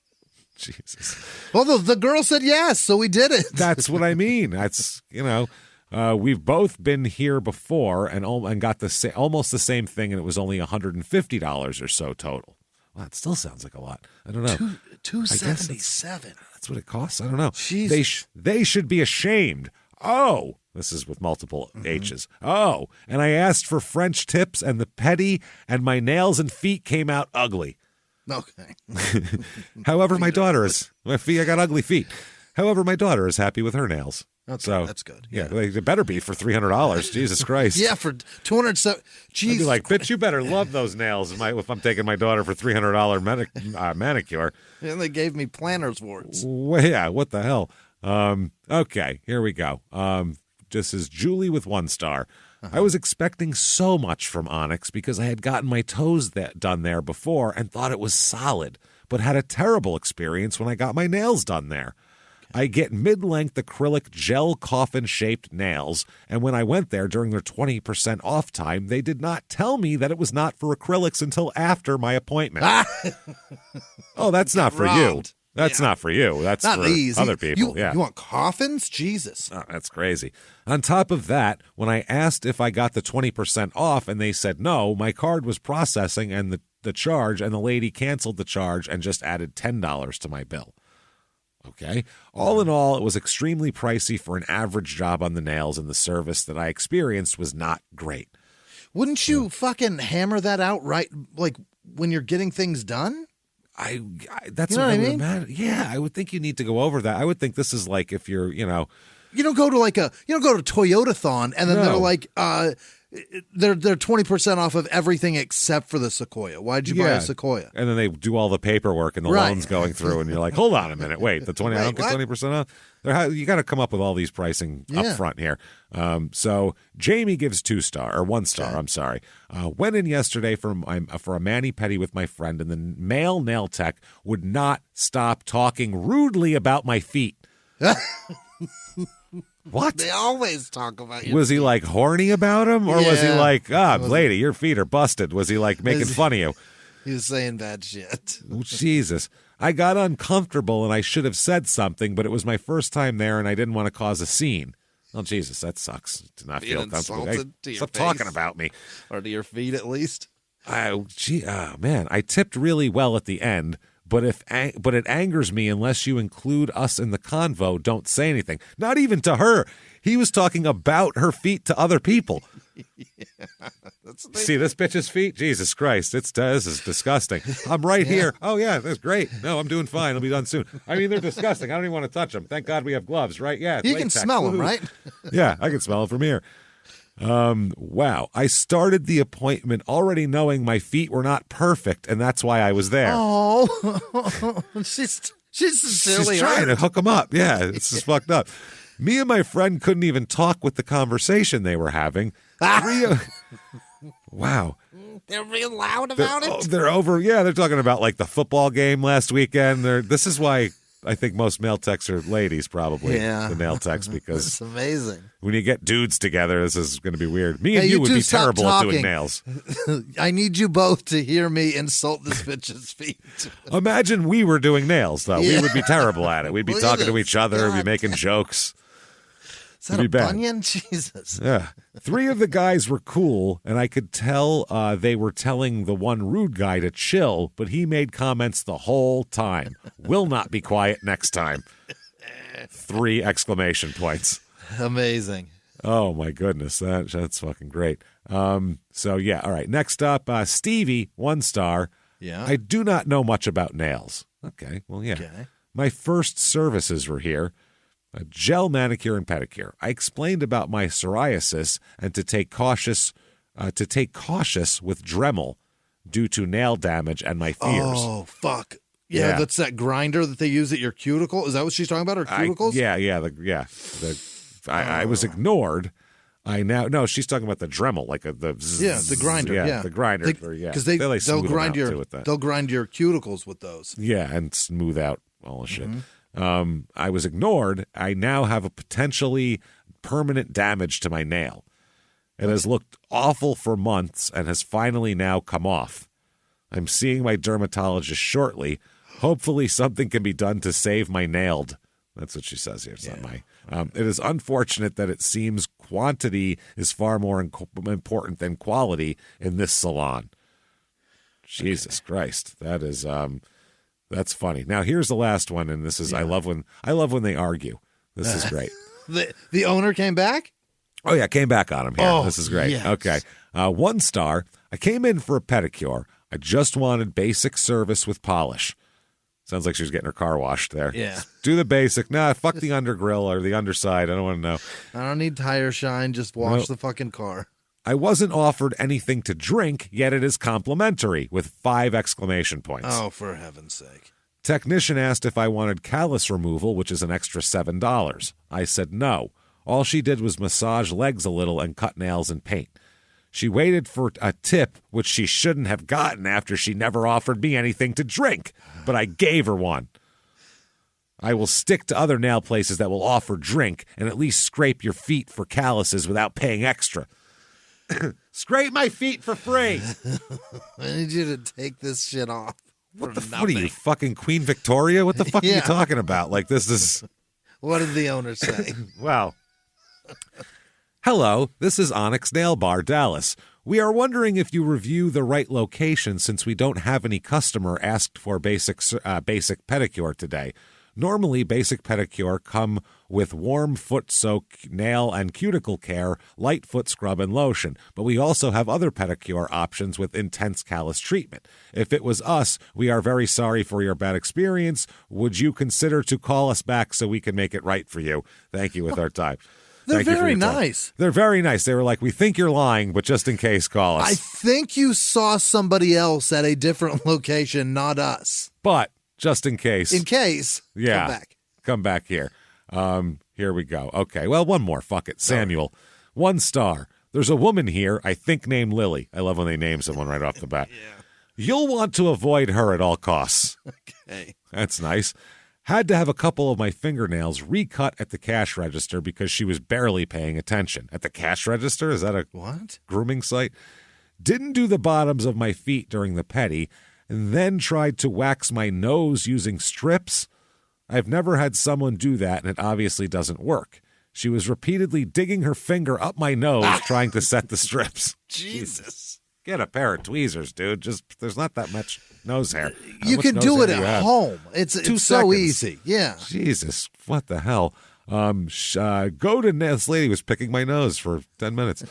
Jesus. Well, the girl said yes, so we did it. That's what I mean. That's, we've both been here before and got almost the same thing, and it was only $150 or so total. Well, that still sounds like a lot. I don't know. $277. That's what it costs. I don't know. Jesus. They should be ashamed. Oh, this is with multiple H's. Oh, and I asked for French tips and the petty, and my nails and feet came out ugly. Okay. However, my got ugly feet. However, my daughter is happy with her nails. Okay, so that's good. Yeah, they better be for $300. Jesus Christ. Yeah, for $207. Jeez. I'd be like, bitch, you better love those nails if I'm taking my daughter for $300 manicure. And they gave me planner's warts. Well, yeah, what the hell? Okay, here we go. This is Julie with 1 star. I was expecting so much from Onyx because I had gotten my toes done there before and thought it was solid, but had a terrible experience when I got my nails done there. I get mid-length acrylic gel coffin-shaped nails, and when I went there during their 20% off time, they did not tell me that it was not for acrylics until after my appointment. Oh, that's not for you. That's not for you. That's not for these. Other people. You want coffins? Jesus. Oh, that's crazy. On top of that, when I asked if I got the 20% off and they said no, my card was processing and the charge, and the lady canceled the charge and just added $10 to my bill. Okay. All in all, it was extremely pricey for an average job on the nails, and the service that I experienced was not great. Wouldn't you fucking hammer that out right, like when you're getting things done? That's what I would imagine. Yeah, I would think you need to go over that. I would think this is like if you're, You don't go to Toyotathon and then they're like, they're 20% off of everything except for the Sequoia. Why'd you buy a Sequoia? And then they do all the paperwork and the loans going through, and you're like, hold on a minute, wait, I don't get 20% off. You got to come up with all these pricing up front here. So Jamie gives 2 star or 1 star. Okay. I'm sorry. Went in yesterday for a mani-pedi with my friend, and the male nail tech would not stop talking rudely about my feet. What? They always talk about you. Was he like horny about him, or was he like, lady, your feet are busted? Was he like making fun of you? He was saying bad shit. Oh, Jesus. I got uncomfortable and I should have said something, but it was my first time there and I didn't want to cause a scene. Oh, Jesus, that sucks to not feel comfortable. Hey, stop talking about me. Or to your feet, at least. Man, I tipped really well at the end. But it angers me unless you include us in the convo. Don't say anything. Not even to her. He was talking about her feet to other people. See this bitch's feet? Jesus Christ. This is disgusting. I'm right here. Oh, yeah, that's great. No, I'm doing fine. It'll be done soon. I mean, they're disgusting. I don't even want to touch them. Thank God we have gloves, right? Yeah. You can smell them, right? Yeah, I can smell them from here. Wow. I started the appointment already knowing my feet were not perfect, and that's why I was there. Oh, she's sincerely trying to hook them up. Yeah, it's just fucked up. Me and my friend couldn't even talk with the conversation they were having. Wow. They're real loud about it? They're over. Yeah, they're talking about like the football game last weekend. This is why I think most male techs are ladies, probably. Yeah. The nail techs, because it's amazing. When you get dudes together, this is going to be weird. Me and you would be terrible at doing nails. I need you both to hear me insult this bitch's feet. Imagine we were doing nails, though. Yeah. We would be terrible at it. We'd be talking to each other. We'd be making jokes. Is that a bunion? Jesus. Yeah. 3 of the guys were cool, and I could tell they were telling the one rude guy to chill, but he made comments the whole time. Will not be quiet next time. 3 exclamation points. Amazing. Oh, my goodness. That's fucking great. So, yeah. All right. Next up, Stevie, 1 star. Yeah. I do not know much about nails. Okay. Well, yeah. Okay. My first services were here. A gel manicure and pedicure. I explained about my psoriasis and to take cautious with Dremel due to nail damage and my fears. Oh, fuck. Yeah, that's that grinder that they use at your cuticle. Is that what she's talking about, her cuticles? I was ignored. She's talking about the Dremel, like the grinder. Yeah, the grinder. Because they'll grind your cuticles with those. Yeah, and smooth out all the shit. I was ignored. I now have a potentially permanent damage to my nail. It has looked awful for months and has finally now come off. I'm seeing my dermatologist shortly. Hopefully something can be done to save my nailed. That's what she says here. It's not my. It is unfortunate that it seems quantity is far more important than quality in this salon. Jesus Christ. That is that's funny. Now here's the last one, and this is I love when they argue. This is great. The owner came back? Oh, yeah, came back on him here. Oh, this is great. yes. Okay. 1 star. I came in for a pedicure. I just wanted basic service with polish. Sounds like she was getting her car washed there. Yeah. Do the basic. Nah, fuck the undergrill or the underside. I don't want to know. I don't need tire shine. Just wash the fucking car. I wasn't offered anything to drink, yet it is complimentary with 5 exclamation points. Oh, for heaven's sake. Technician asked if I wanted callus removal, which is an extra $7. I said no. All she did was massage legs a little and cut nails and paint. She waited for a tip, which she shouldn't have gotten after she never offered me anything to drink, but I gave her one. I will stick to other nail places that will offer drink and at least scrape your feet for calluses without paying extra. Scrape my feet for free. I need you to take this shit off. What are you, fucking Queen Victoria? What the fuck are you talking about? Like, this is... What did the owner say? Well... Hello, this is Onyx Nail Bar, Dallas. We are wondering if you review the right location since we don't have any customer asked for basic pedicure today. Normally, basic pedicure come with warm foot soak, nail and cuticle care, light foot scrub, and lotion. But we also have other pedicure options with intense callus treatment. If it was us, we are very sorry for your bad experience. Would you consider to call us back so we can make it right for you? Thank you with our time. They're very nice. They're very nice. They were like, we think you're lying, but just in case, call us. I think you saw somebody else at a different location, not us. But just in case. In case. Yeah. Come back. Come back here. Here we go. Okay. Well, one more. Fuck it. Samuel. 1 star. There's a woman here, I think named Lily. I love when they name someone right off the bat. Yeah. You'll want to avoid her at all costs. Okay. That's nice. Had to have a couple of my fingernails recut at the cash register because she was barely paying attention. At the cash register? Is that a what? Grooming site? Didn't do the bottoms of my feet during the pedi, and then tried to wax my nose using strips. I've never had someone do that, and it obviously doesn't work. She was repeatedly digging her finger up my nose trying to set the strips. Jesus. Get a pair of tweezers, dude. Just there's not that much nose hair. You can do it at home. It's so seconds. easy. Yeah. Jesus, what the hell? Go to this lady was picking my nose for 10 minutes.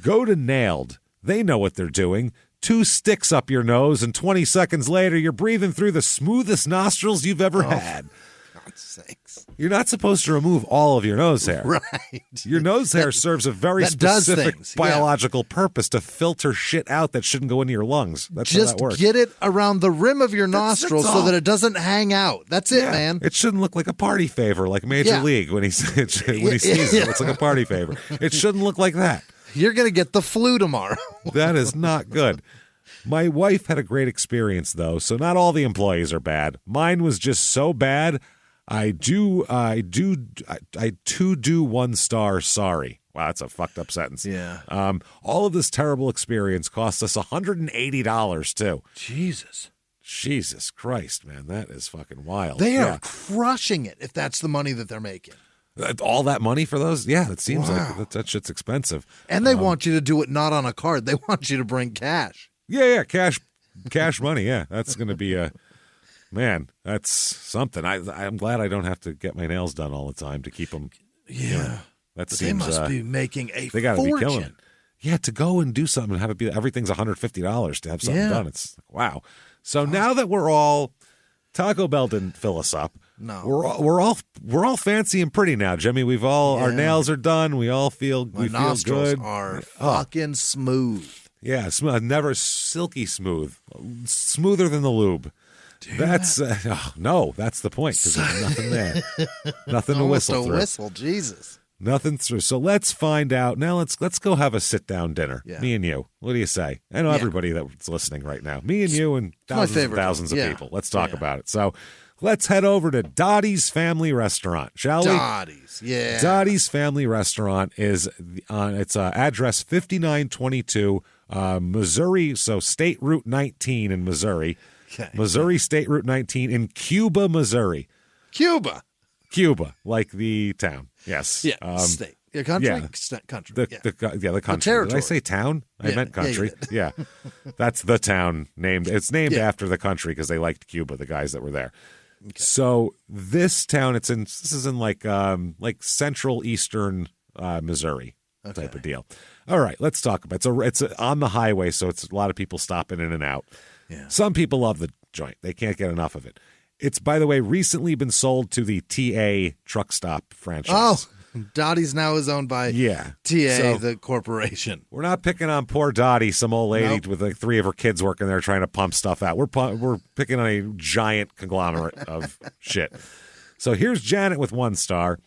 Go to Nailed. They know what they're doing. 2 sticks up your nose, and 20 seconds later, you're breathing through the smoothest nostrils you've ever had. God's sakes. You're not supposed to remove all of your nose hair. Right. Your nose hair serves a very specific biological purpose to filter shit out that shouldn't go into your lungs. That's how that works. Just get it around the rim of your nostrils so that it doesn't hang out. That's it, man. It shouldn't look like a party favor, like Major League when he sneezes. It looks like a party favor. It shouldn't look like that. You're going to get the flu tomorrow. That is not good. My wife had a great experience, though, so not all the employees are bad. Mine was just so bad. I do 1 star sorry. Wow, that's a fucked up sentence. Yeah. All of this terrible experience cost us $180 too. Jesus Christ, man, that is fucking wild. They are crushing it if that's the money that they're making. All that money for those? Yeah, it seems like that shit's expensive. And they want you to do it not on a card. They want you to bring cash. Yeah, cash money. Yeah, that's going to be a... Man, that's something. I'm glad I don't have to get my nails done all the time to keep them. Yeah, you know, they must be making a they gotta fortune. Be killing it. Yeah, to go and do something and have it be everything's $150 to have something done. It's like, wow. So now that we're all Taco Bell didn't fill us up. No, we're all fancy and pretty now, Jimmy. We've all our nails are done. We all feel my nostrils good. Are fucking smooth. Yeah, never silky smooth, smoother than the lube. That's no, that's the point because there's nothing there, nothing to whistle through. Whistle, Jesus, nothing through. So let's find out now. Let's go have a sit down dinner. Yeah. Me and you. What do you say? I know everybody that's listening right now. Me and you and thousands of people. Let's talk about it. So Let's head over to Dottie's Family Restaurant, shall we? Dottie's, yeah. Dottie's Family Restaurant is on its address 5922 Missouri, so State Route 19 in Missouri. Okay. Missouri State Route 19 in Cuba, Missouri. Cuba, like the town. Yes. Yeah. State. Yeah, country. Yeah. Country. The country. Did I say town? I meant country. Yeah. That's the town named. It's named after the country because they liked Cuba, the guys that were there. Okay. So this town, this is in like central eastern Missouri type of deal. All right, let's talk about it. It's on the highway, so it's a lot of people stopping in and out. Yeah. Some people love the joint. They can't get enough of it. It's, by the way, recently been sold to the TA truck stop franchise. Oh, Dottie's now is owned by TA, the corporation. We're not picking on poor Dottie, some old lady with like 3 of her kids working there trying to pump stuff out. We're picking on a giant conglomerate of shit. So here's Janet with 1 star.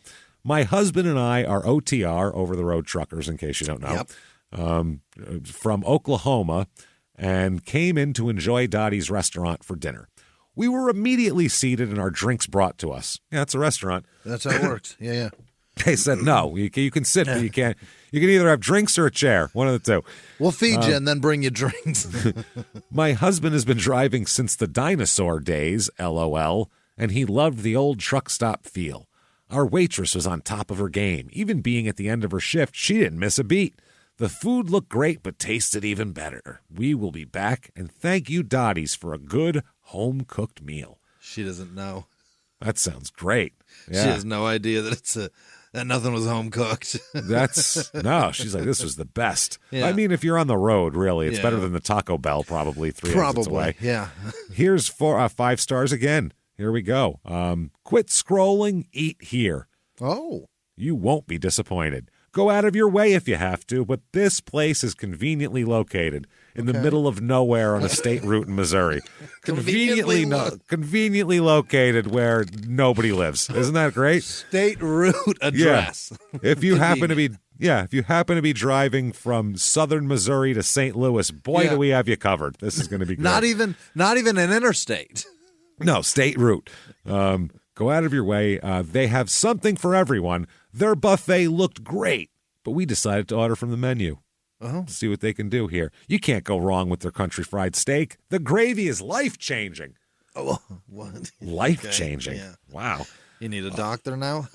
My husband and I are OTR, over-the-road truckers, in case you don't know, from Oklahoma, and came in to enjoy Dottie's restaurant for dinner. We were immediately seated and our drinks brought to us. Yeah, it's a restaurant. That's how it works. Yeah. They said, no, you can sit, but you can't. You can either have drinks or a chair, one of the two. We'll feed you and then bring you drinks. My husband has been driving since the dinosaur days, LOL, and he loved the old truck stop feel. Our waitress was on top of her game. Even being at the end of her shift, she didn't miss a beat. The food looked great, but tasted even better. We will be back, and thank you, Dottie's, for a good home-cooked meal. She doesn't know. That sounds great. Yeah. She has no idea that that nothing was home cooked. She's like, this was the best. Yeah. I mean, if you're on the road, really, it's better than the Taco Bell, probably 3 exits away. Yeah. Here's 5 stars again. Here we go. Quit scrolling, eat here. Oh. You won't be disappointed. Go out of your way if you have to, but this place is conveniently located in the middle of nowhere on a state route in Missouri. Conveniently located where nobody lives. Isn't that great? State route address. Yeah. If you happen to be driving from southern Missouri to St. Louis, boy, do we have you covered. This is going to be great. Not even an interstate. No, state route. Go out of your way. They have something for everyone. Their buffet looked great, but we decided to order from the menu. See what they can do here. You can't go wrong with their country fried steak. The gravy is life-changing. Oh, what? Life-changing. Okay, yeah. Wow. You need a doctor now?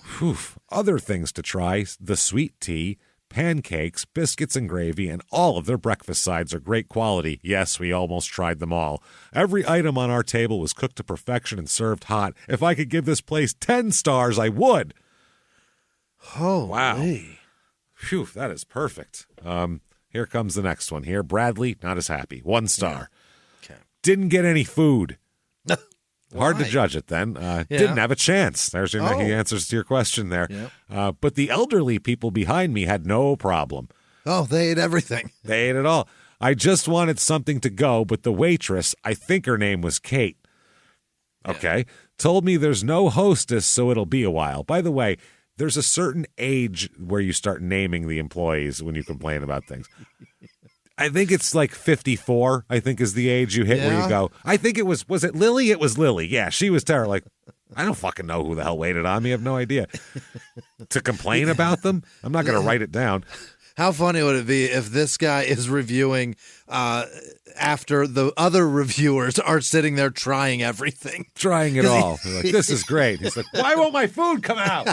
Other things to try, the sweet tea, pancakes, biscuits and gravy, and all of their breakfast sides are great quality. Yes, we almost tried them all. Every item on our table was cooked to perfection and served hot. If I could give this place 10 stars, I would. Oh, wow. Phew, that is perfect. Here comes the next one here. Bradley, not as happy. 1 star. Yeah. Okay. Didn't get any food. Hard to Why? judge it then. Didn't have a chance. There's he answers to your question there. Yep. But the elderly people behind me had no problem. Oh, they ate everything. They ate it all. I just wanted something to go, but the waitress, I think her name was Kate, told me there's no hostess, so it'll be a while. By the way, there's a certain age where you start naming the employees when you complain about things. I think it's like 54, I think is the age you hit where you go, I think it was it Lily? It was Lily. Yeah, she was terrible. Like, I don't fucking know who the hell waited on me. I have no idea. To complain about them? I'm not going to write it down. How funny would it be if this guy is reviewing after the other reviewers are sitting there trying everything? Trying it all. Like, this is great. He's like, why won't my food come out?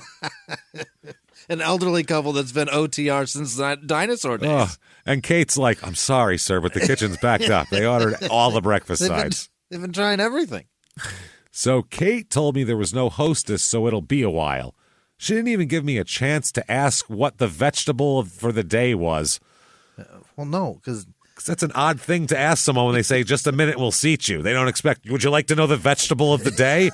An elderly couple that's been OTR since dinosaur days. Oh, and Kate's like, I'm sorry, sir, but the kitchen's backed up. They ordered all the breakfast sides. They've been trying everything. So Kate told me there was no hostess, so it'll be a while. She didn't even give me a chance to ask what the vegetable for the day was. Well, no, because that's an odd thing to ask someone when they say, just a minute, we'll seat you. They don't expect, would you like to know the vegetable of the day?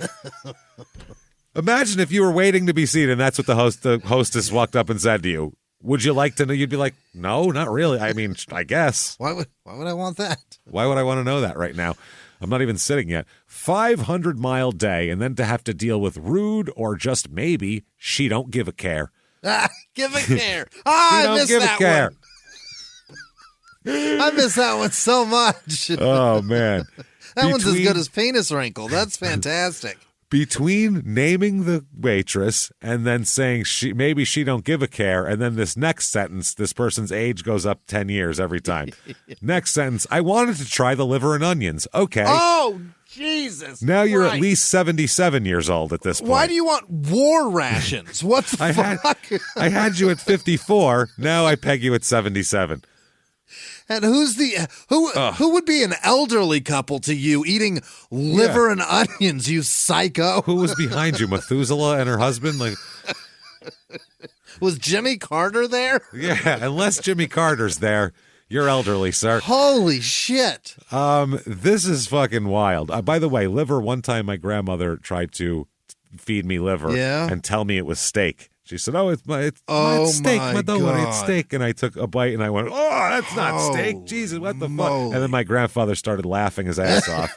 Imagine if you were waiting to be seated and that's what the hostess walked up and said to you. Would you like to know? You'd be like, no, not really. I mean, I guess. Why would I want that? Why would I want to know that right now? I'm not even sitting yet. 500-mile day, and then to have to deal with rude or just maybe she don't give a care. Give a care. I missed that one. I miss that one so much. Oh, man. That one's as good as penis wrinkle. That's fantastic. between naming the waitress and then saying maybe she don't give a care, and then this next sentence, this person's age goes up 10 years every time. Next sentence, I wanted to try the liver and onions. Okay. Oh, Jesus. Now you're Christ. at least 77 years old at this point. Why do you want war rations? What the fuck? I had you at 54. Now I peg you at 77. And who would be an elderly couple to you eating liver and onions, you psycho? Who was behind you? Methuselah and her husband? Like, was Jimmy Carter there? yeah, unless Jimmy Carter's there, you're elderly, sir. Holy shit. This is fucking wild. By the way, liver, one time my grandmother tried to feed me liver and tell me it was steak. She said, it's steak. I don't want to eat steak. And I took a bite and I went, that's not steak. Jesus, what the fuck? And then my grandfather started laughing his ass off.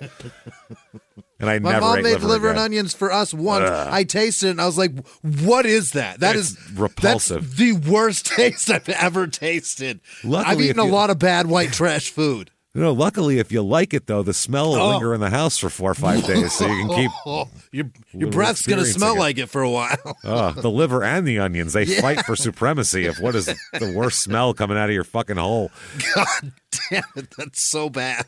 And I My never mom ate made liver again. and onions for us once. I tasted it and I was like, what is that? It's repulsive. That's the worst taste I've ever tasted. Luckily, I've eaten a lot of bad white trash food. Luckily, if you like it, though, the smell will linger in the house for 4 or 5 days, so you can keep... Your breath's going to smell like it for a while. The liver and the onions, they fight for supremacy of what is the worst smell coming out of your fucking hole. God damn it, that's so bad.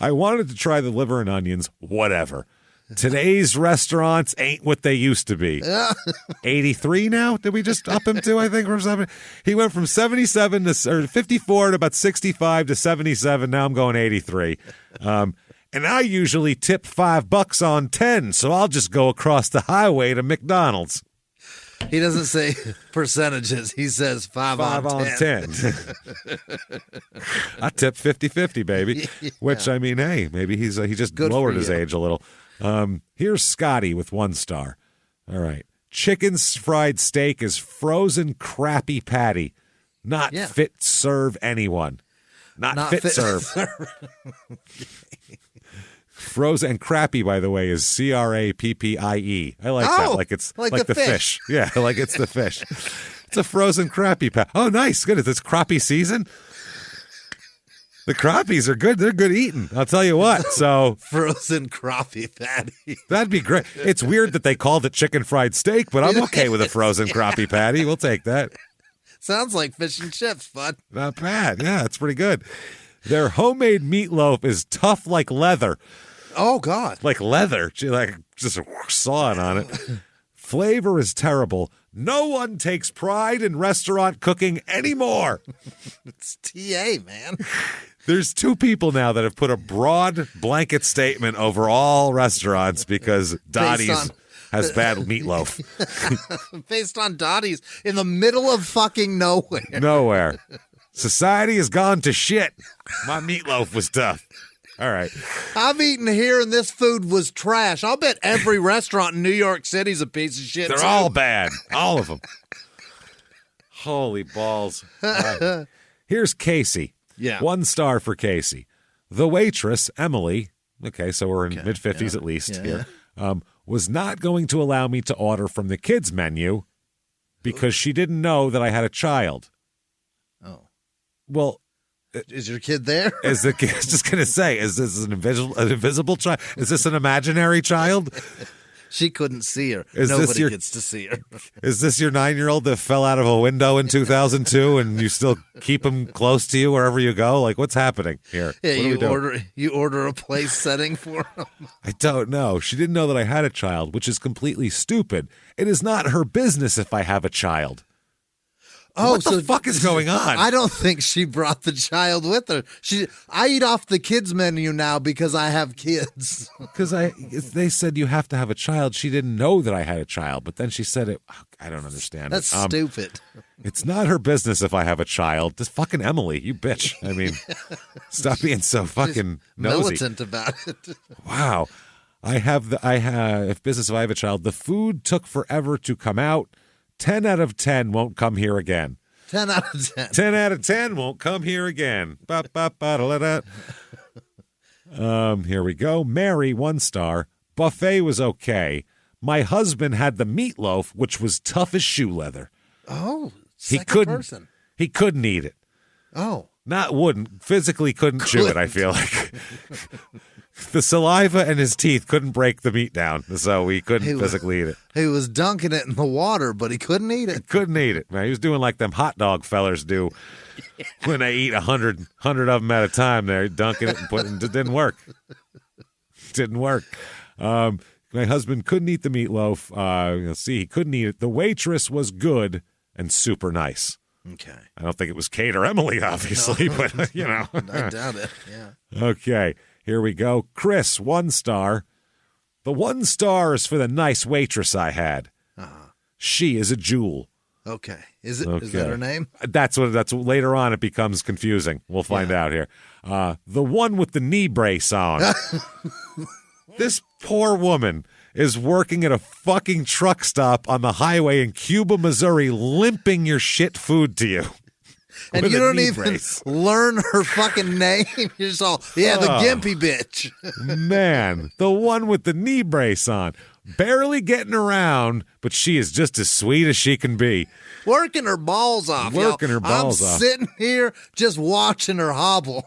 I wanted to try the liver and onions, whatever. Today's restaurants ain't what they used to be. 83 now? Did we just up him to, I think, from 7? He went from 77 to 54 to about 65 to 77. Now I'm going 83. And I usually tip $5 on 10, so I'll just go across the highway to McDonald's. He doesn't say percentages. He says 5 on 10. I tip 50-50, baby. Yeah. Which, I mean, hey, maybe he just lowered his age a little. Here's Scotty with 1 star. All right. Chicken fried steak is frozen crappy patty. Not fit serve anyone. Not fit serve. Frozen and crappy, by the way, is CRAPPIE. I like that. Like it's like the fish. Yeah, like it's the fish. It's a frozen crappie patty. Oh, nice. Good. Is this crappie season? The crappies are good. They're good eating. I'll tell you what. So frozen crappie patty. That'd be great. It's weird that they called it chicken fried steak, but I'm okay with a frozen crappie patty. We'll take that. Sounds like fish and chips, bud. Not bad. Yeah, it's pretty good. Their homemade meatloaf is tough like leather. Oh, God. Like leather. Like just sawing on it. Flavor is terrible. No one takes pride in restaurant cooking anymore. It's TA, man. There's 2 people now that have put a broad blanket statement over all restaurants because Dottie's has bad meatloaf. Based on Dottie's in the middle of fucking nowhere. Nowhere. Society has gone to shit. My meatloaf was tough. All right. I've eaten here and this food was trash. I'll bet every restaurant in New York City's a piece of shit. They're all bad. All of them. Holy balls. Right. Here's Casey. Yeah. 1 star for Casey. The waitress, Emily, okay, so we're in mid-50s at least here, was not going to allow me to order from the kids' menu because she didn't know that I had a child. Oh. Well, is your kid there? I was just going to say, is this an invisible child? Is this an imaginary child? She couldn't see her. Nobody gets to see her. Is this your 9-year-old that fell out of a window in 2002 and you still keep him close to you wherever you go? Like, what's happening here? Yeah, you order a place setting for him. I don't know. She didn't know that I had a child, which is completely stupid. It is not her business if I have a child. Oh, what the fuck is going on? I don't think she brought the child with her. I eat off the kids menu now because I have kids. Because they said you have to have a child. She didn't know that I had a child, but then she said it. I don't understand. That's stupid. It's not her business if I have a child. This fucking Emily, you bitch. I mean, stop being so fucking nosy. Militant about it. Wow. If business if I have a child, the food took forever to come out. 10 out of 10 won't come here again. 10 out of 10. 10 out of 10 won't come here again. Here we go. Mary, 1 star. Buffet was okay. My husband had the meatloaf, which was tough as shoe leather. Oh, He couldn't eat it. Oh. physically couldn't chew it, I feel like. The saliva and his teeth couldn't break the meat down, so he couldn't physically eat it. He was dunking it in the water, but he couldn't eat it. Couldn't eat it, man. He was doing like them hot dog fellers do when they eat 100 of them at a time. They're dunking it and putting it. It didn't work. Didn't work. My husband couldn't eat the meatloaf. He couldn't eat it. The waitress was good and super nice. Okay. I don't think it was Kate or Emily, obviously, but, I doubt it, yeah. Okay, here we go. Chris, 1 star. The 1 star is for the nice waitress I had. She is a jewel. Okay. Is that her name? That's later on it becomes confusing. We'll find out here. The one with the knee brace on. This poor woman is working at a fucking truck stop on the highway in Cuba, Missouri, limping your shit food to you. And you don't even learn her fucking name. You're just all, the gimpy bitch. Man, the one with the knee brace on. Barely getting around, but she is just as sweet as she can be. Working her balls off. I'm sitting here just watching her hobble.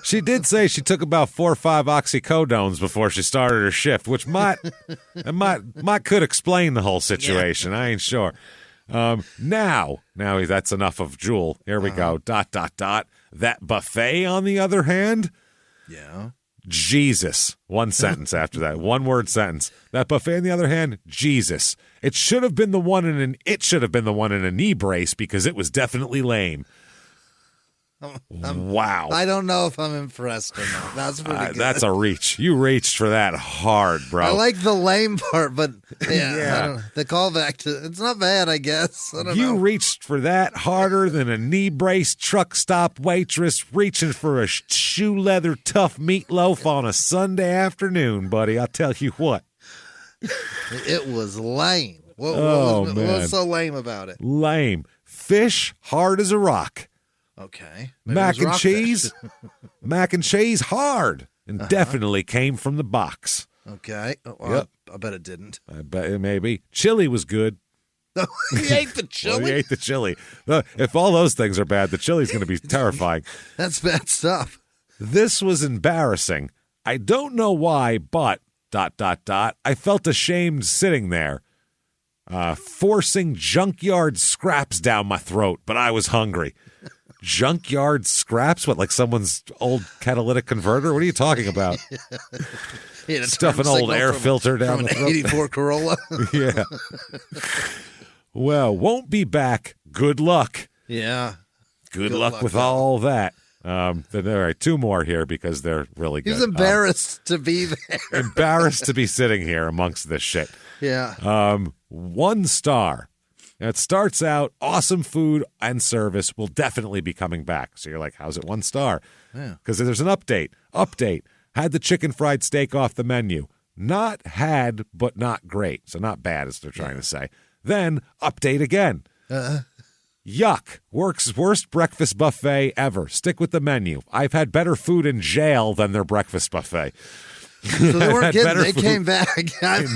She did say she took about 4 or 5 oxycodones before she started her shift, which might could explain the whole situation. I ain't sure. Now that's enough of Jewel. Here we go. ... That buffet, on the other hand, Jesus. 1 sentence after that. 1-word sentence. That buffet, on the other hand, Jesus. It should have been the one in a knee brace because it was definitely lame. Wow. I don't know if I'm impressed or not. That's pretty good. That's a reach. You reached for that hard, bro. I like the lame part, but the callback to it's not bad, I guess. I don't know. You reached for that harder than a knee brace truck stop waitress reaching for a shoe leather tough meatloaf on a Sunday afternoon, buddy. I'll tell you what. It was lame. What was so lame about it? Lame. Fish hard as a rock. Okay. Mac and cheese hard and definitely came from the box. Okay. Well, I bet it didn't. I bet it maybe. Chili was good. He ate the chili? Well, he ate the chili. If all those things are bad, the chili's going to be terrifying. That's bad stuff. This was embarrassing. I don't know why, but ... I felt ashamed sitting there, forcing junkyard scraps down my throat, but I was hungry. Junkyard scraps? What, like someone's old catalytic converter? What are you talking about? Stuff an old air filter down the throat. 84 Corolla. Yeah. Well, won't be back. Good luck. Yeah. Good luck with all that. All right, 2 more here because they're really good. He's embarrassed to be there. Embarrassed to be sitting here amongst this shit. Yeah. 1 star. Now, it starts out, awesome food and service, will definitely be coming back. So you're like, how's it 1 star? Yeah. Because there's an update. Had the chicken fried steak off the menu. Not had, but not great. So not bad, as they're trying to say. Then, update again. Yuck. Worst breakfast buffet ever. Stick with the menu. I've had better food in jail than their breakfast buffet. So they weren't kidding. They came back. In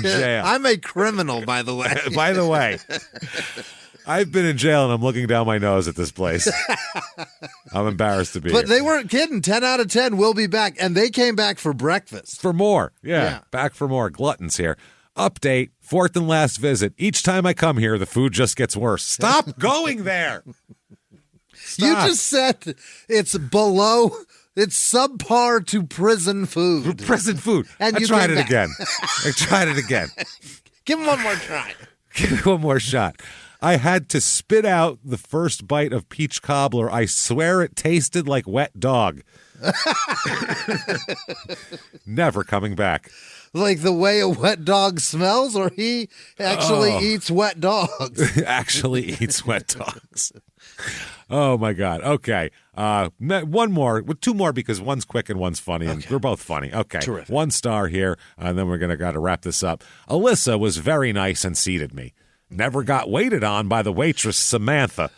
jail. I'm a criminal, by the way. By the way, I've been in jail and I'm looking down my nose at this place. I'm embarrassed to be But here. they weren't kidding. 10 out of 10 will be back. And they came back for breakfast. For more. Yeah. Back for more. Gluttons here. Update. 4th and last visit. Each time I come here, the food just gets worse. Stop going there. Stop. You just said it's below... It's subpar to prison food. Prison food. And I tried it again. Give him one more try. Give me one more shot. I had to spit out the first bite of peach cobbler. I swear it tasted like wet dog. Never coming back. Like the way a wet dog smells, or he actually eats wet dogs? Actually eats wet dogs. Oh, my God. Okay. 2 more because one's quick and one's funny, and they're both funny. Okay. Terrific. 1 star here, and then we're going to got to wrap this up. Alyssa was very nice and seated me. Never got waited on by the waitress, Samantha.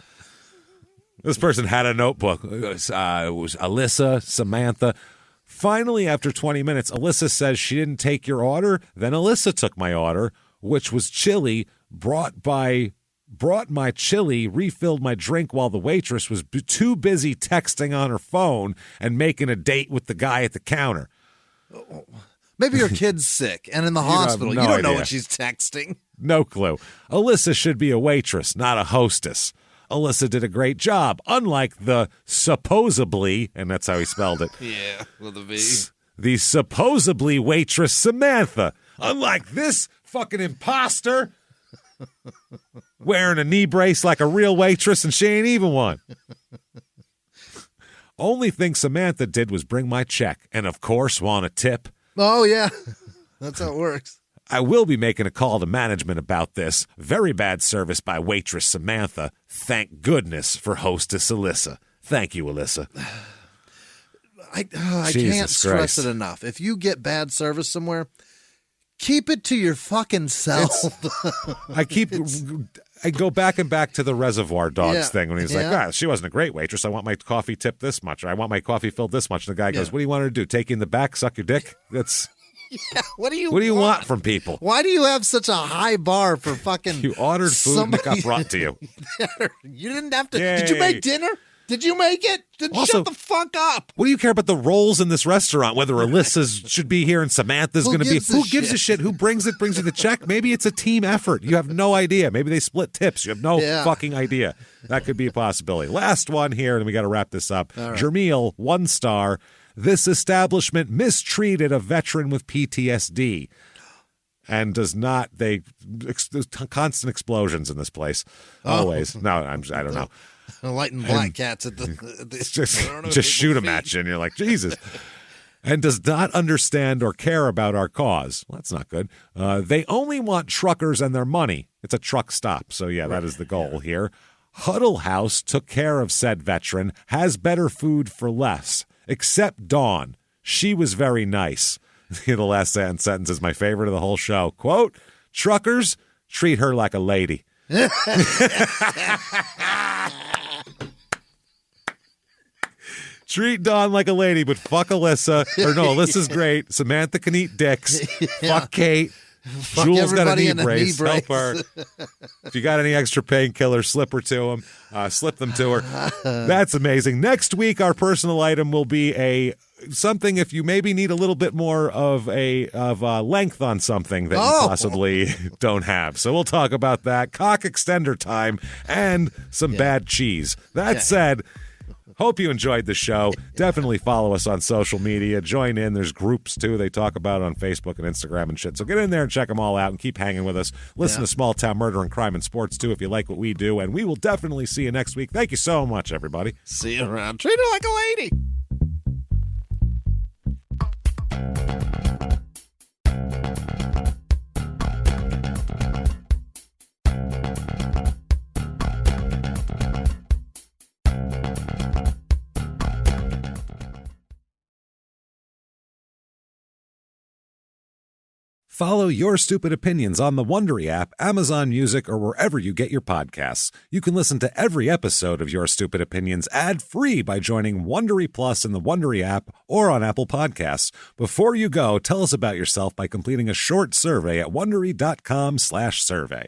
This person had a notebook. It was Alyssa, Samantha. Finally, after 20 minutes, Alyssa says she didn't take your order. Then Alyssa took my order, which was chili brought by brought my chili, refilled my drink while the waitress was too busy texting on her phone and making a date with the guy at the counter. Maybe your kid's sick and in the hospital. You don't know what she's texting. No clue. Alyssa should be a waitress, not a hostess. Alyssa did a great job, unlike the supposedly, and that's how he spelled it. Yeah, with a V. The supposedly waitress Samantha. Unlike this fucking imposter wearing a knee brace like a real waitress, and she ain't even one. Only thing Samantha did was bring my check, and of course want a tip. Oh, yeah. That's how it works. I will be making a call to management about this. Very bad service by waitress Samantha. Thank goodness for hostess Alyssa. Thank you, Alyssa. I can't stress it enough. If you get bad service somewhere, keep it to your fucking self. I go back and back to the Reservoir Dogs thing when he's like, she wasn't a great waitress. I want my coffee tipped this much, or I want my coffee filled this much. And the guy goes, what do you want her to do? Take you in the back, suck your dick? That's... Yeah, what do you want from people? Why do you have such a high bar for fucking... You ordered food and it got brought to you. You didn't have to... Yay. Did you make dinner? Did you make it? Shut the fuck up. What do you care about the roles in this restaurant? Whether Alyssa's should be here and Samantha's going to be... Who gives a shit? Who brings you the check? Maybe it's a team effort. You have no idea. Maybe they split tips. You have no fucking idea. That could be a possibility. Last one here, and we got to wrap this up. Right. Jermeel, 1 star. This establishment mistreated a veteran with PTSD and does not. There's constant explosions in this place. Always. No, I don't know. Lighting black cats at the just shoot them at you, and you're like, Jesus. And does not understand or care about our cause. Well, that's not good. They only want truckers and their money. It's a truck stop. So, yeah, that is the goal here. Huddle House took care of said veteran, has better food for less. Except Dawn. She was very nice. The last sentence is my favorite of the whole show. Quote, truckers, treat her like a lady. Treat Dawn like a lady, but fuck Alyssa. Or no, Alyssa's great. Samantha can eat dicks. Fuck Kate. Fuck Jules got a knee brace. Help her. If you got any extra painkillers, slip her to him. Slip them to her. That's amazing. Next week, our personal item will be something if you maybe need a little bit more of length on something that you possibly don't have. So we'll talk about that. Cock extender time and some bad cheese. That said, hope you enjoyed the show. Definitely follow us on social media. Join in. There's groups, too, they talk about on Facebook and Instagram and shit. So get in there and check them all out and keep hanging with us. Listen to Small Town Murder and Crime and Sports, too, if you like what we do. And we will definitely see you next week. Thank you so much, everybody. See you around. Treat her like a lady. Follow Your Stupid Opinions on the Wondery app, Amazon Music, or wherever you get your podcasts. You can listen to every episode of Your Stupid Opinions ad-free by joining Wondery Plus in the Wondery app or on Apple Podcasts. Before you go, tell us about yourself by completing a short survey at Wondery.com/survey.